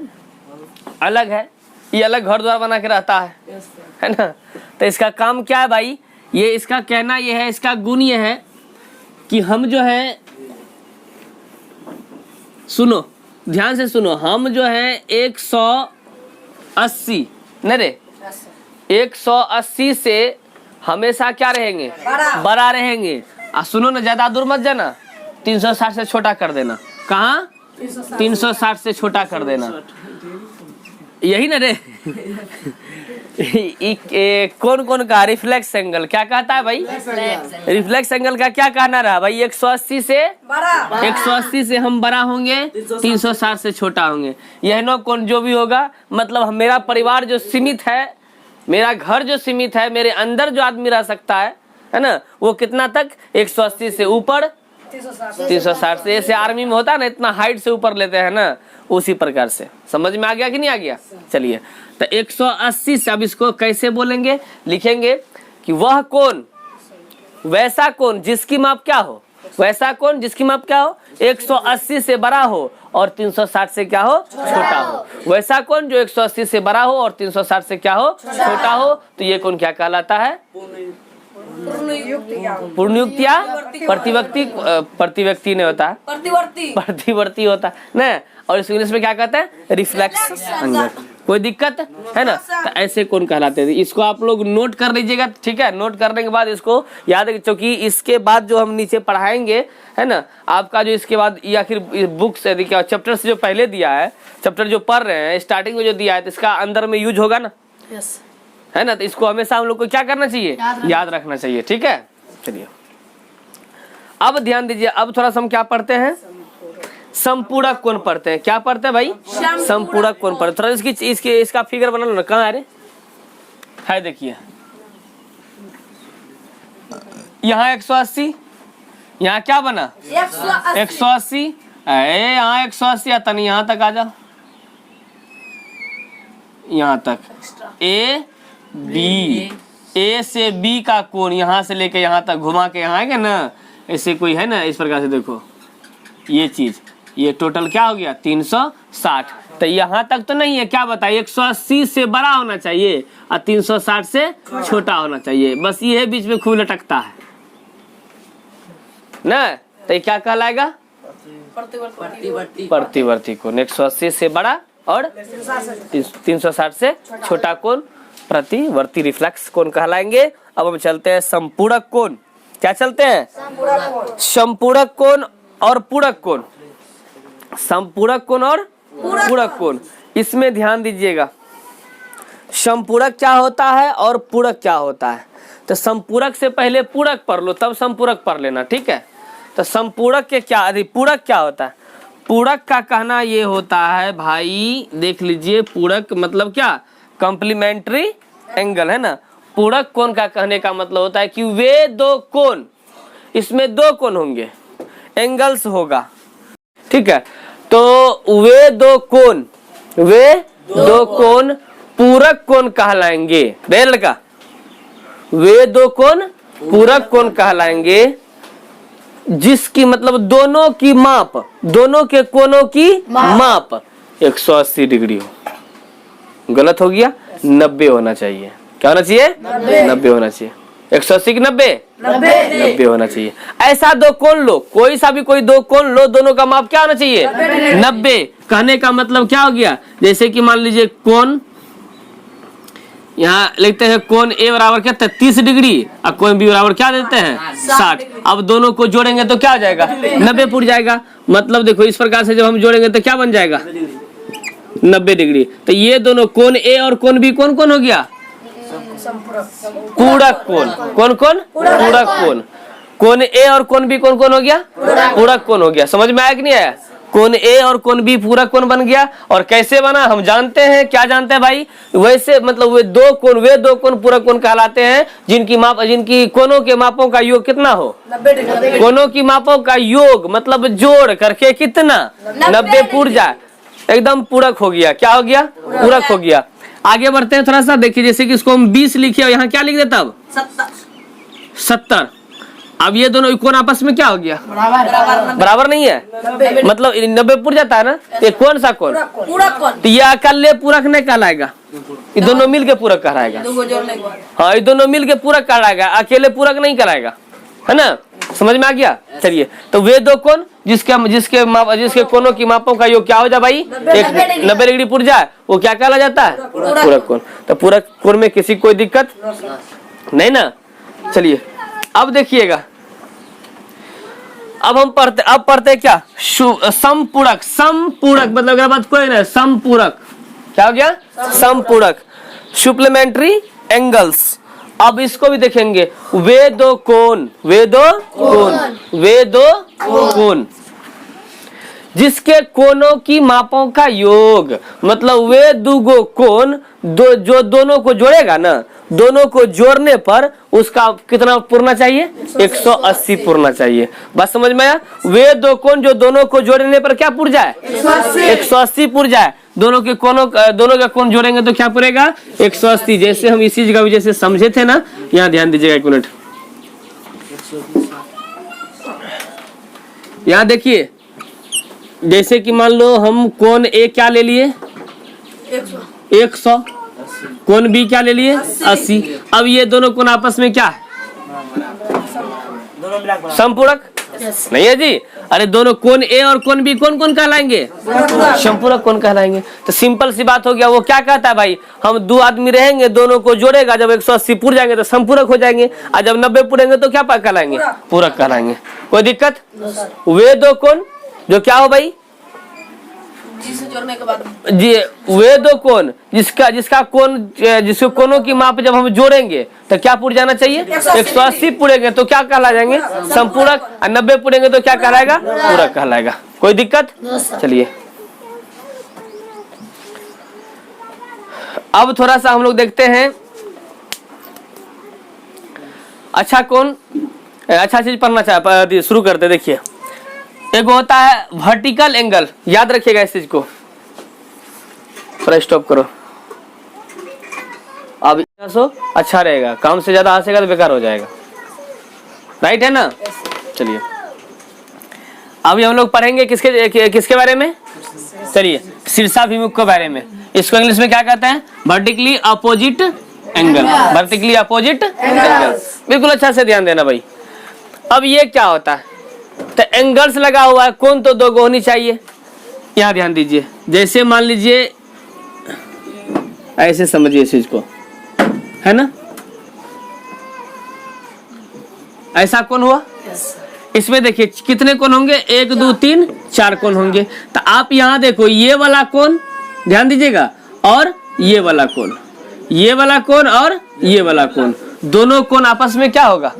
अलग है। ये अलग घर द्वार बना के रहता है ना। तो इसका काम क्या है भाई, ये इसका कहना ये है, इसका गुण ये है कि हम जो है, सुनो ध्यान से सुनो, हम जो है 180 न रे, 180 से हमेशा क्या रहेंगे, बड़ा रहेंगे। सुनो ना, ज्यादा दूर मत जाना, 360 से छोटा कर देना। कहाँ, 360 से छोटा कर देना, यही ना रे। कौन का रिफ्लेक्स एंगल क्या कहता है भाई, रिफ्लेक्स एंगल का क्या कहना रहा भाई, 180 से हम बड़ा होंगे, 360 से छोटा होंगे। यह नो कौन जो भी होगा, मतलब मेरा परिवार जो सीमित है, मेरा घर जो सीमित है, मेरे अंदर जो आदमी रह सकता है है ना, वो कितना तक 180 से ऊपर 360 से, जैसे आर्मी में होता है ना इतना हाइट से ऊपर लेते हैं ना, उसी प्रकार से। समझ में आ गया कि नहीं आ गया? चलिए, तो 180 से अब इसको कैसे बोलेंगे, लिखेंगे कि वह कोण, वैसा कोण जिसकी माप क्या हो, वैसा कोण जिसकी माप क्या हो, 180 से बड़ा हो और 360 से क्या हो, छोटा हो। वैसा कोण जो 180 से बड़ा हो और 360 से क्या हो, छोटा हो, तो ये कोण क्या कहलाता है? पूर्णयुक्त या प्रतिवर्ती, प्रतिव्यक्ति नहीं होता है, प्रतिवर्ती होता है ना, और इसको इंग्लिश में क्या कहते हैं? Reflex angle. कोई दिक्कत है ना? तो ऐसे कोण कहलाते थे। इसको आप लोग नोट कर लीजिएगा, ठीक है? नोट करने के बाद इसको याद है, क्योंकि इसके बाद जो हम नीचे पढ़ाएंगे है ना, आपका जो इसके बाद या फिर बुक से चैप्टर से जो पहले दिया है, चैप्टर जो पढ़ रहे हैं स्टार्टिंग में जो दिया है, तो इसका अंदर में यूज होगा ना, है ना, तो इसको हमेशा हम लोग को क्या करना चाहिए? याद रखना चाहिए, ठीक है? चलिए, अब ध्यान दीजिए, अब थोड़ा सा हम क्या पढ़ते हैं, संपूरक कोण पढ़ते हैं। क्या पढ़ते हैं भाई? संपूरक कोण पढ़ते। थोड़ा इसका फिगर बना लो ना, कहाँ है देखिए, यहाँ 180, यहाँ क्या बना 180, यहाँ 180 आता नहीं, यहाँ तक आ जा, यहाँ तक ए से बी का कोण यहाँ से लेके यहाँ तक घुमा के यहाँ आएगा ना, ऐसे कोई है ना, इस प्रकार से देखो ये चीज, ये टोटल क्या हो गया 360। तो यहाँ तक तो नहीं है, क्या बताइए, 180 से बड़ा होना चाहिए और 360 से छोटा होना चाहिए, बस ये बीच में खूब लटकता है ना, तो ये क्या कहलाएगा? प्रतिवर्ती कोण। 180 से बड़ा और 360 से छोटा कोण प्रतिवर्ती रिफ्लेक्स कोण कहलाएंगे। अब हम चलते हैं संपूरक कोण। क्या चलते हैं? संपूरक कोण और पूरक कोण। संपूरक कोण और पूरक कोण, इसमें ध्यान दीजिएगा, संपूरक क्या होता है और पूरक क्या होता है। तो संपूरक से पहले पूरक पढ़ लो, तब संपूरक पढ़ लेना, ठीक है? तो संपूरक के क्या, पूरक क्या होता है? पूरक का कहना ये होता है भाई, देख लीजिए, पूरक मतलब क्या, कॉम्प्लीमेंट्री एंगल, है ना। पूरक कोण का कहने का मतलब होता है कि वे दो कोण, इसमें दो कोण होंगे, एंगल्स होगा, ठीक है? तो वे दो कोण पूरक कोण कहलाएंगे। रे लड़का, वे दो कोण पूरक कोण कहलाएंगे, जिसकी मतलब दोनों की माप, दोनों के कोणों की माप 180 डिग्री हो। गलत हो गया, 90 होना चाहिए। क्या होना चाहिए? 90 होना चाहिए। 180 की 90 होना चाहिए। ऐसा दो कोण लो, कोई सा भी कोई दो कोण लो, दोनों का माप क्या होना चाहिए? 90। कहने का मतलब क्या हो गया, जैसे कि मान लीजिए कोण, यहाँ लिखते हैं कोण ए बराबर क्या 30 डिग्री और कोण बी बराबर क्या देते हैं 60। अब दोनों को जोड़ेंगे तो क्या हो जाएगा? 90 पुर जाएगा। मतलब देखो इस प्रकार से जब हम जोड़ेंगे तो क्या बन जाएगा? 90 डिग्री। तो ये दोनों कोण ए और कोण बी कौन कौन हो गया? पूरक कोण। कौन कौन? पूरक कोण। कोण ए और कोण बी कौन कौन हो गया? पूरक कोण हो गया। समझ में आया कि नहीं आया? कोण ए और कोण बी पूरक कोण बन गया। और कैसे बना हम जानते हैं। क्या जानते हैं भाई? वैसे मतलब वे दो कोण पूरक कोण कहलाते हैं जिनकी कोणों के मापों का योग कितना हो? 90। कोणों की मापों का योग मतलब जोड़ करके कितना? 90 पूर जाए, एकदम पूरक हो गया। क्या हो गया? पूरक हो गया। आगे बढ़ते हैं थोड़ा सा, देखिए जैसे कि इसको हम 20 लिखे और यहाँ क्या लिख देता अब 70। अब ये दोनों कोण आपस में क्या हो गया? बराबर नहीं है, मतलब 90 पूर जाता है ना। ये कौन सा कोण? पूरक कोण। तो ये अकेले पूरक नहीं कहलाएगा, ये दोनों मिल के पूरक कहलाएगा। हाँ, ये दोनों मिल के पूरक कहलाएगा, अकेले पूरक नहीं कहलाएगा, है ना। समझ में आ गया? चलिए, तो वे दो कोण जिसके कोणों की मापों का योग क्या हो जाए भाई? एक 90 डिग्री पुर जाए, वो क्या कहला जाता है? पूरक कोण। तो पूरक कोण में किसी कोई दिक्कत नहीं ना। चलिए अब देखिएगा, अब पढ़ते क्या? समपूरक। समपूरक मतलब अगर बात कोई ना, समपूरक क्या हो गया? समपूरक, सुप्लीमेंट्री एंगल्स। अब इसको भी देखेंगे, वे दो कोण जिसके कोनों की मापों का योग, मतलब वे दुगो कोण जो दोनों को जोड़ेगा ना, दोनों को जोड़ने पर उसका कितना पुरना चाहिए? 180 पुरना चाहिए। बात समझ में आया? वे दो कोण जो दोनों को जोड़ने पर क्या पुर जाए? 180 पुर जाए। दोनों के कोण जोड़ेंगे तो क्या पुरेगा? 180। जैसे हम इसी जगह जैसे समझे थे ना, यहाँ ध्यान दीजिएगा 1 मिनट। यहाँ देखिए, जैसे कि मान लो हम कोण ए क्या ले लिए? 100। कोण बी क्या ले लिए? 80। अब ये दोनों कोण आपस में क्या है? समपूरक नहीं है जी। अरे दोनों कोण ए और कोण बी कौन कौन कहलाएंगे? समपूरक कोण कहलाएंगे। तो सिंपल सी बात हो गया। वो क्या कहता है भाई? हम दो आदमी रहेंगे, दोनों को जोड़ेगा, जब 180 पुर जाएंगे तो समपूरक हो जाएंगे, और जब 90 पुरेंगे तो क्या कहलाएंगे? पूरक कहलाएंगे। कोई दिक्कत? वे दो कोण जो क्या हो भाई?
जिसे जोड़ने के बाद
जी, वे दो कोण जिसका कोण, जिसके कोणों की माप जब हम जोड़ेंगे तो क्या पुर जाना चाहिए? 180 पुरेंगे तो क्या कहला जाएंगे? समपूरक। और 90 पुरेंगे तो क्या कहलाएगा? पूरक कहलाएगा। कोई दिक्कत? चलिए अब थोड़ा सा हम लोग देखते हैं अच्छा चीज पढ़ना चाहे, शुरू करते। देखिए, एक होता है वर्टिकल एंगल, याद रखिएगा इस चीज को। थोड़ा स्टॉप करो। अब अच्छा रहेगा, काम से ज्यादा हंसेगा तो बेकार हो जाएगा। राइट है ना? चलिए अभी हम लोग पढ़ेंगे किसके बारे में? चलिए, शीर्षाभिमुख के बारे में। इसको इंग्लिश में क्या कहते हैं? Vertically opposite angle. Vertically opposite angle, बिल्कुल अच्छा से ध्यान देना भाई। अब ये क्या होता है? तो एंगल्स लगा हुआ है, कोण तो दो होनी चाहिए। यहाँ ध्यान दीजिए, जैसे मान लीजिए, ऐसे समझिए इस चीज को, है ना? ऐसा कोण हुआ। इसमें देखिए कितने कोण होंगे? 1 2 3 4 कोण होंगे। तो आप यहाँ देखो, ये वाला कोण ध्यान दीजिएगा, और ये वाला कोण, ये वाला कोण और ये वाला कोण, दोनों कोण आपस में क्या होगा?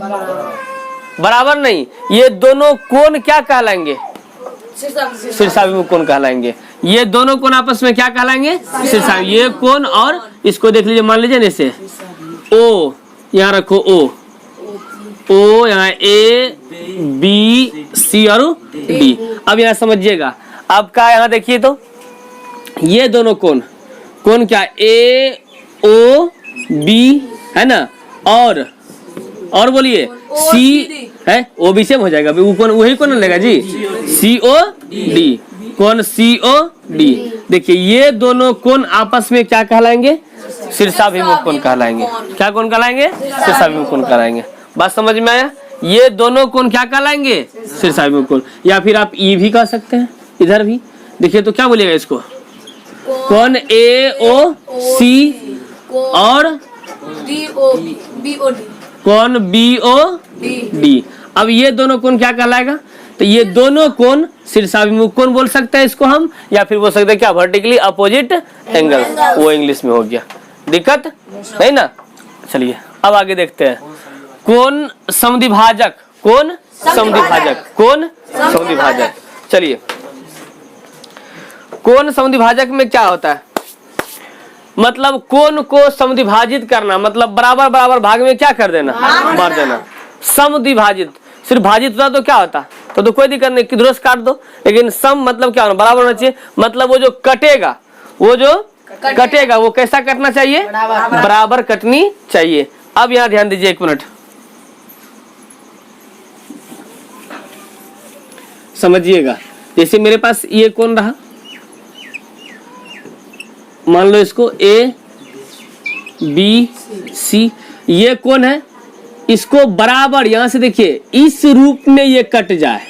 बराबर नहीं। ये दोनों कोण क्या कहलाएंगे? शीर्षाभिमुख कोण कहलाएंगे। ये दोनों कोण आपस में क्या कहलाएंगे? शीर्षाभिमुख। ये कोण और इसको देख लीजिए, मान लीजिए जैसे ओ, यहाँ रखो ओ, यहाँ ए बी सी और डी। अब यहाँ समझिएगा, आपका यहाँ देखिए तो ये दोनों कोण क्या? ए ओ बी है ना, और बोलिए सी है, ओ बी से हो जाएगा, वही कौन लेगा जी? सी ओ डी, कौन सी ओ डी। देखिए ये दोनों कोण आपस में क्या कहलाएंगे? शीर्षाभिमुख कोण कहलाएंगे। क्या कोण कहलाएंगे? शीर्षाभिमुख कोण कहलाएंगे। बात समझ में आया? ये दोनों कोण क्या कहलाएंगे? शीर्षाभिमुख कोण। या फिर आप ई भी कह सकते हैं, इधर भी देखिए तो क्या बोलेगा इसको? कोण ए ओ सी और कोण बी ओ डी। अब ये दोनों कोण क्या कहलाएगा? तो ये दोनों कोण शीर्षाभिमुख कोण बोल सकते हैं इसको हम, या फिर बोल सकते हैं क्या? Vertically opposite angle. वो इंग्लिश में हो गया। दिक्कत नहीं ना? चलिए अब आगे देखते हैं। कोण समद्विभाजक, कोण समद्विभाजक, कोण समद्विभाजक। चलिए, कोण समद्विभाजक में क्या होता है? मतलब कोण को समद्विभाजित करना, मतलब बराबर बराबर भाग में क्या कर देना? बांट देना। समद्विभाजित, सिर्फ भाजित होता तो क्या होता? तो कोई दिक्कत नहीं, किधर से काट दो, लेकिन सम मतलब क्या होना? बराबर होना चाहिए। मतलब वो जो कटेगा, वो कैसा कटना चाहिए? बराबर कटनी चाहिए। अब यहाँ ध्यान दीजिए 1 मिनट, समझिएगा। जैसे मेरे पास ये कोण रहा, मान लो इसको ए बी सी, ये कोण है। इसको बराबर यहाँ से देखिए इस रूप में ये कट जाए,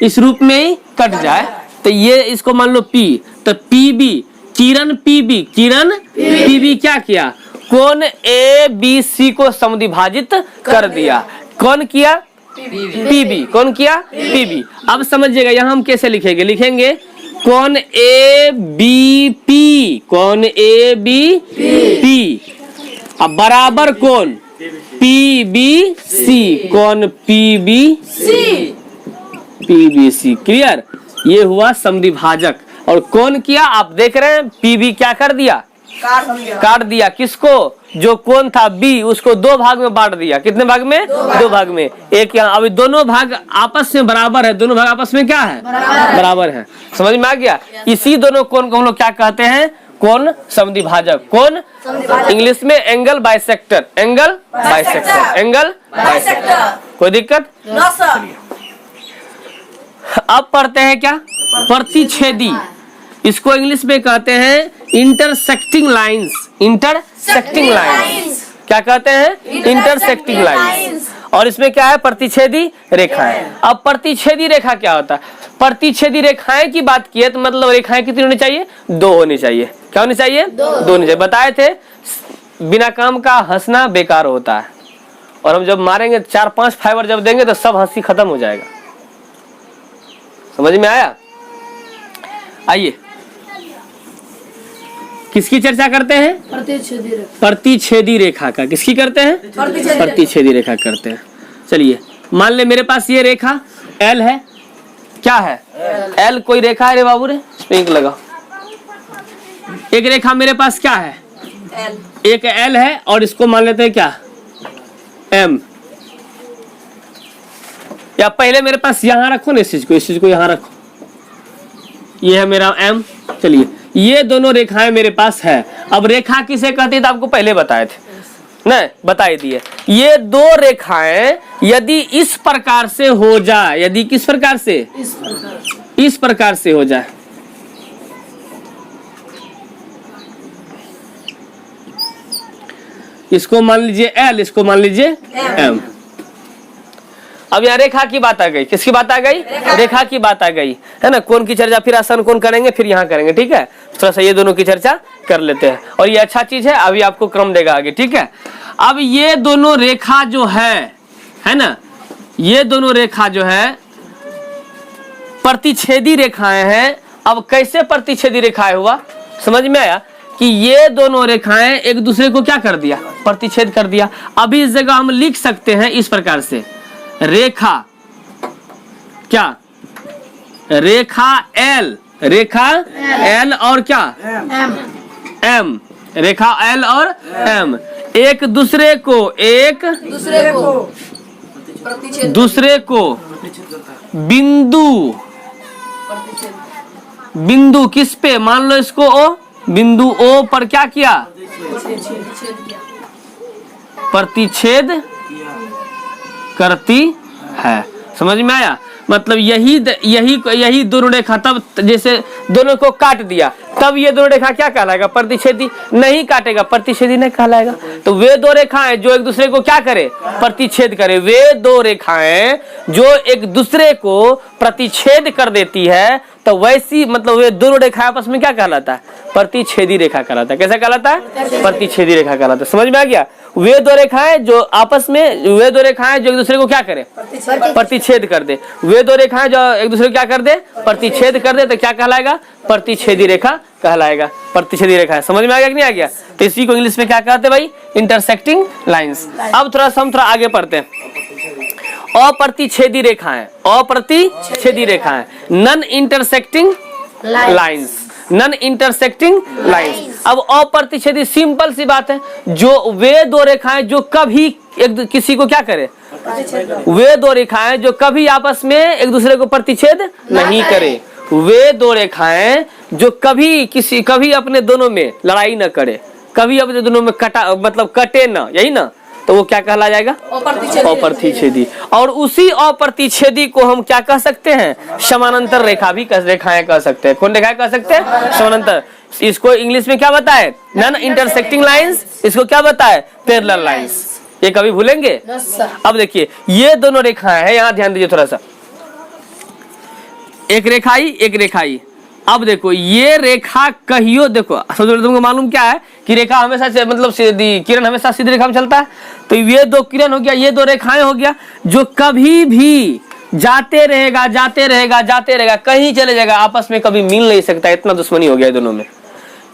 इस रूप में ही कट जाए, तो ये इसको मान लो P, तो PB, किरण PB, किरण PB क्या किया? कोण ABC को समद्विभाजित कर दिया। कौन किया? PB। कौन किया? PB। अब समझिएगा यहाँ हम कैसे लिखेंगे कोण ABP, कोण ABP अब बराबर कोण PBC, कोण PBC। क्लियर? ये हुआ समद्विभाजक। और कौन किया आप देख रहे हैं, पीबी क्या कर दिया, काट दिया। किसको, जो कौन था बी उसको दो भाग में बांट दिया। कितने भाग में, दो भाग में। एक यहाँ, अभी दोनों भाग आपस में बराबर है, दोनों भाग आपस में क्या है, बराबर है। समझ में आ गया। इसी दोनों कोण को हम लोग क्या कहते हैं, कोण समद्विभाजक। कौन, इंग्लिश में angle bisector, angle bisector, angle bisector. कोई दिक्कत? अब पढ़ते हैं क्या, प्रतिच्छेदी। इसको इंग्लिश में कहते हैं इंटरसेक्टिंग लाइंस। इंटरसेक्टिंग लाइंस क्या कहते हैं, इंटरसेक्टिंग लाइंस। और इसमें क्या है, प्रतिच्छेदी रेखाएं। अब प्रतिच्छेदी रेखा क्या होता है, प्रतिच्छेदी रेखाएं की बात की है तो मतलब रेखाएं कितनी होनी चाहिए, दो होनी चाहिए। क्या होनी चाहिए, दो होनी चाहिए। बताए थे बिना काम का हंसना बेकार होता है, और हम जब मारेंगे 4-5 फाइबर जब देंगे तो सब हंसी खत्म हो जाएगा। समझ में आया। आइए किसकी चर्चा करते हैं, प्रतिच्छेदी रेखा का। किसकी करते हैं, प्रतिच्छेदी रेखा करते हैं। चलिए मान ले मेरे पास ये रेखा एल है। क्या है, एल कोई रेखा है रे बाबू रे, स्प्रिंग लगा। एक रेखा मेरे पास क्या है, एक एल है, और इसको मान लेते हैं क्या, एम। या पहले मेरे पास यहां रखो ना, इस चीज को यहां रखो, ये है मेरा एम। चलिए ये दोनों रेखाएं मेरे पास है। अब रेखा किसे कहते हैं तो आपको पहले बताए थे ना, बताई दिए। ये दो रेखाएं यदि इस प्रकार से हो जाए, यदि किस प्रकार से, इस प्रकार से हो जाए, इसको मान लीजिए एल, इसको मान लीजिए एम। अब यहाँ रेखा की बात आ गई। किसकी बात आ गई, रेखा की बात आ गई है ना। कौन की चर्चा फिर आसान कौन करेंगे, फिर यहाँ करेंगे। ठीक है, थोड़ा सा ये दोनों की चर्चा कर लेते हैं, और ये अच्छा चीज है, अभी आपको क्रम देगा आगे। ठीक है, अब ये दोनों रेखा जो है ना, ये दोनों रेखा जो है प्रतिच्छेदी रेखाएं हैं। अब कैसे प्रतिच्छेदी रेखाएं हुआ, समझ में आया कि ये दोनों रेखाएं एक दूसरे को क्या कर दिया, प्रतिच्छेद कर दिया। अभी इस जगह हम लिख सकते हैं इस प्रकार से, रेखा क्या, रेखा एल, रेखा एल और क्या एम, रेखा एल और एम एक दूसरे को बिंदु किस पे, मान लो इसको ओ, बिंदु ओ पर क्या किया, प्रतिच्छेद करती है। समझ में आया। मतलब यही दोनों रेखा, तब जैसे दोनों को काट दिया तब ये दोनों रेखा क्या कहलाएगा, प्रतिच्छेदी नहीं काटेगा, प्रतिच्छेदी नहीं कहलाएगा। तो वे दो रेखाएं जो एक दूसरे को क्या करे, प्रतिच्छेद करे, वे दो रेखाएं जो एक दूसरे को प्रतिच्छेद कर देती है, तो वैसी मतलब वे दोनों रेखाएं आपस में क्या कहलाता है, प्रतिच्छेदी रेखा कहलाता है। कैसा कहलाता है, प्रतिच्छेदी रेखा कहलाता है। समझ में आ गया। वे दो रेखाएं जो आपस में, वे दो रेखाएं जो एक दूसरे को क्या करे, प्रतिच्छेद कर दे। वे दो रेखाएं जो एक दूसरे को क्या कर दे, प्रतिच्छेद कर दे, तो क्या कहलाएगा, प्रतिच्छेदी रेखा कहलाएगा। प्रतिच्छेदी रेखा है। समझ में आ गया कि नहीं आ गया। तो इसी को इंग्लिश में क्या कहते हैं भाई, इंटरसेक्टिंग लाइंस। अब थोड़ा सा हम थोड़ा आगे पढ़ते हैं। अप्रतिच्छेदी रेखाएं, अप्रतिच्छेदी रेखाएं, non intersecting lines, non intersecting lines. अब अप्रतिच्छेदी सिंपल सी बात है, जो वे दो रेखाएं जो कभी एक किसी को क्या करे, वे दो रेखाएं जो कभी आपस में एक दूसरे को प्रतिच्छेद नहीं करे, वे दो रेखाएं जो कभी अपने दोनों में लड़ाई न करे, कभी अपने दोनों में मतलब कटे न, यही ना, तो वो क्या कहला जाएगा, अप्रतिच्छेदी। और उसी अप्रतिच्छेदी को हम क्या कह सकते हैं, समानांतर रेखा भी रेखाएं कह सकते हैं। कौन रेखाएं कह सकते हैं, समानांतर। इसको इंग्लिश में क्या बताए, नॉन इंटरसेक्टिंग लाइंस। इसको क्या बताए, पैरेलल लाइंस। ये कभी भूलेंगे। अब देखिए ये दोनों रेखाएं हैं, यहाँ ध्यान दीजिए थोड़ा सा, एक रेखाई एक रेखाई। अब देखो ये रेखा कहियो, देखो तुमको मालूम क्या है कि रेखा हमेशा से मतलब सीधी, किरण हमेशा सीधी रेखा में चलता है। तो ये दो किरण हो गया, ये दो रेखाएं हो गया, जो कभी भी जाते रहेगा जाते रहेगा जाते रहेगा, कहीं चले जाएगा, आपस में कभी मिल नहीं सकता। इतना दुश्मनी हो गया दोनों में,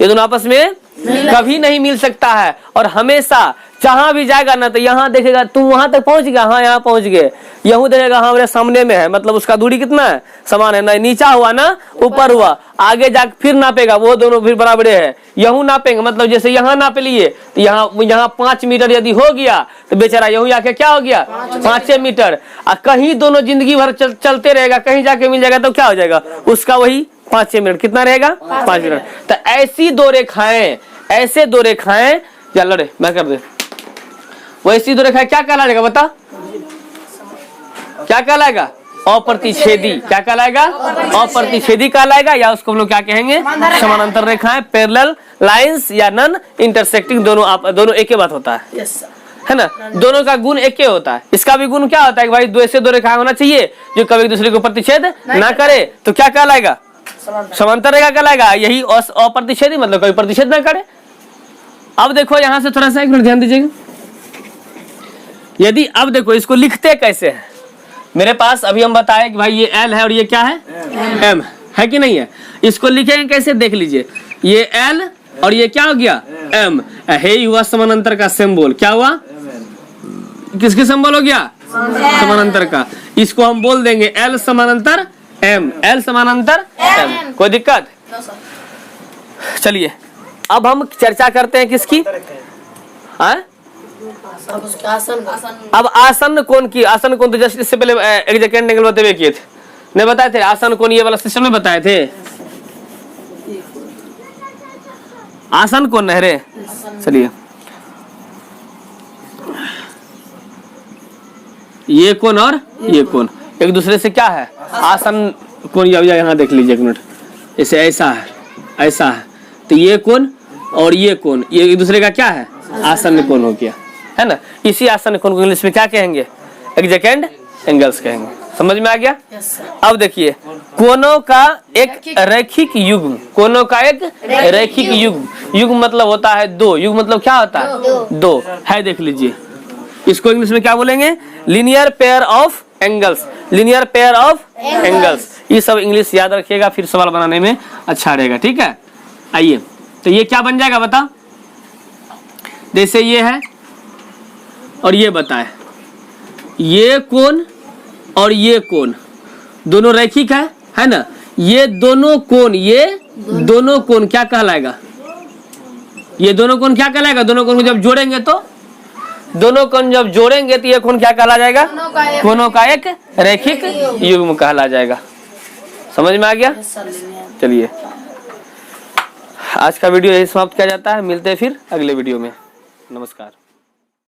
ये दोनों आपस में कभी नहीं मिल सकता है। और हमेशा जहां भी जाएगा ना तो यहाँ देखेगा तुम वहां तक पहुंच गया, हाँ यहाँ पहुंच गए, यहूं देखेगा हाँ मेरे सामने में है, मतलब उसका दूरी कितना है, समान है ना, नीचा हुआ ना ऊपर हुआ, आगे जाके फिर नापेगा, वो दोनों फिर बराबरे है, यहूं नापेंगे, मतलब जैसे यहाँ नाप लिए तो यहाँ 5 मीटर यदि हो गया तो बेचारा यहूं आके क्या हो गया 5 मीटर, और कहीं दोनों जिंदगी भर चलते रहेगा, कहीं जाके मिल जाएगा तो क्या हो जाएगा उसका वही 5 मिनट, कितना रहेगा 5 मिनट। तो ऐसी दो रेखाएं, ऐसे दो रेखाएं, चलो रे मैं कर दे, वैसी दो रेखाएं क्या कहलाएगा बता, क्या कहलाएगा, अप्रतिच्छेदी, क्या कहलाएगा, अप्रतिच्छेदी कहलाएगा, या उसको हम लोग क्या कहेंगे, समानांतर रेखाएं, पैरेलल लाइंस या नॉन इंटरसेक्टिंग, दोनों एक ही बात होता है, है ना, दोनों का गुण एक ही होता है। इसका भी गुण क्या होता है कि भाई ऐसे दो रेखाएं होना चाहिए जो कभी एक दूसरे को प्रतिच्छेद ना करे, तो क्या कहलाएगा, समांतर रेखा कहलाएगा, यही अप्रतिच्छेदी मतलब कभी प्रतिच्छेद ना करे। अब देखो यहां से थोड़ा सा एक मिनट ध्यान दीजिएगा, यदि अब देखो इसको लिखते कैसे है, मेरे पास अभी हम बताए कि भाई ये L है और ये क्या है M है कि नहीं है, इसको लिखेंगे कैसे देख लीजिए, ये L और ये क्या हो गया M, है हुआ समानांतर का सिंबल, क्या हुआ किसके सिंबल हो गया समानांतर का, इसको हम बोल देंगे L समानांतर M, L समानांतर M, कोई दिक्कत। चलिए अब हम चर्चा करते हैं किसकी, अब आसन कोण की, आसन कोण तो जस्ट इससे पहले एग्जेक्ट एंगल बताए किए थे, नहीं बताए थे, आसन कोण ये वाला सिस्टम में बताए थे, आसन कोण है रे, चलिए ये कोण और ये कोण एक दूसरे से क्या है, आसन कोण, यहाँ देख लीजिए एक मिनट, ऐसे ऐसा है, ऐसा है, तो ये कोण और ये कोण ये एक दूसरे का क्या है, आसन कोण हो गया, है ना, इसी आसन कोण को इंग्लिश में क्या कहेंगे, एग्जेक्ट एंगल्स कहेंगे, समझ में आ गया। अब देखिए कोणों का एक रैखिक युग्म, कोणों का एक रैखिक युग्म, युग्म मतलब होता है दो, युग्म मतलब क्या होता है दो है, देख लीजिए इसको इंग्लिश में क्या बोलेंगे, linear pair of angles, linear pair of angles, ये सब इंग्लिश याद रखिएगा, फिर सवाल बनाने में अच्छा रहेगा, ठीक है। आइए तो ये क्या बन जाएगा बता, जैसे ये है और ये बताए, ये कोण और ये कोण दोनों रैखिक है ना, ये दोनों कोण, ये दोनों कोण क्या कहलाएगा, ये दोनों कोण क्या कहलाएगा, दोनों कोण को जब जोड़ेंगे तो, दोनों कोण जब जोड़ेंगे तो ये कोण क्या कहला जाएगा, कोणों का एक रैखिक युग्म कहला जाएगा, समझ में आ गया। चलिए आज का वीडियो यही समाप्त किया जाता है, मिलते हैं फिर अगले वीडियो में, नमस्कार।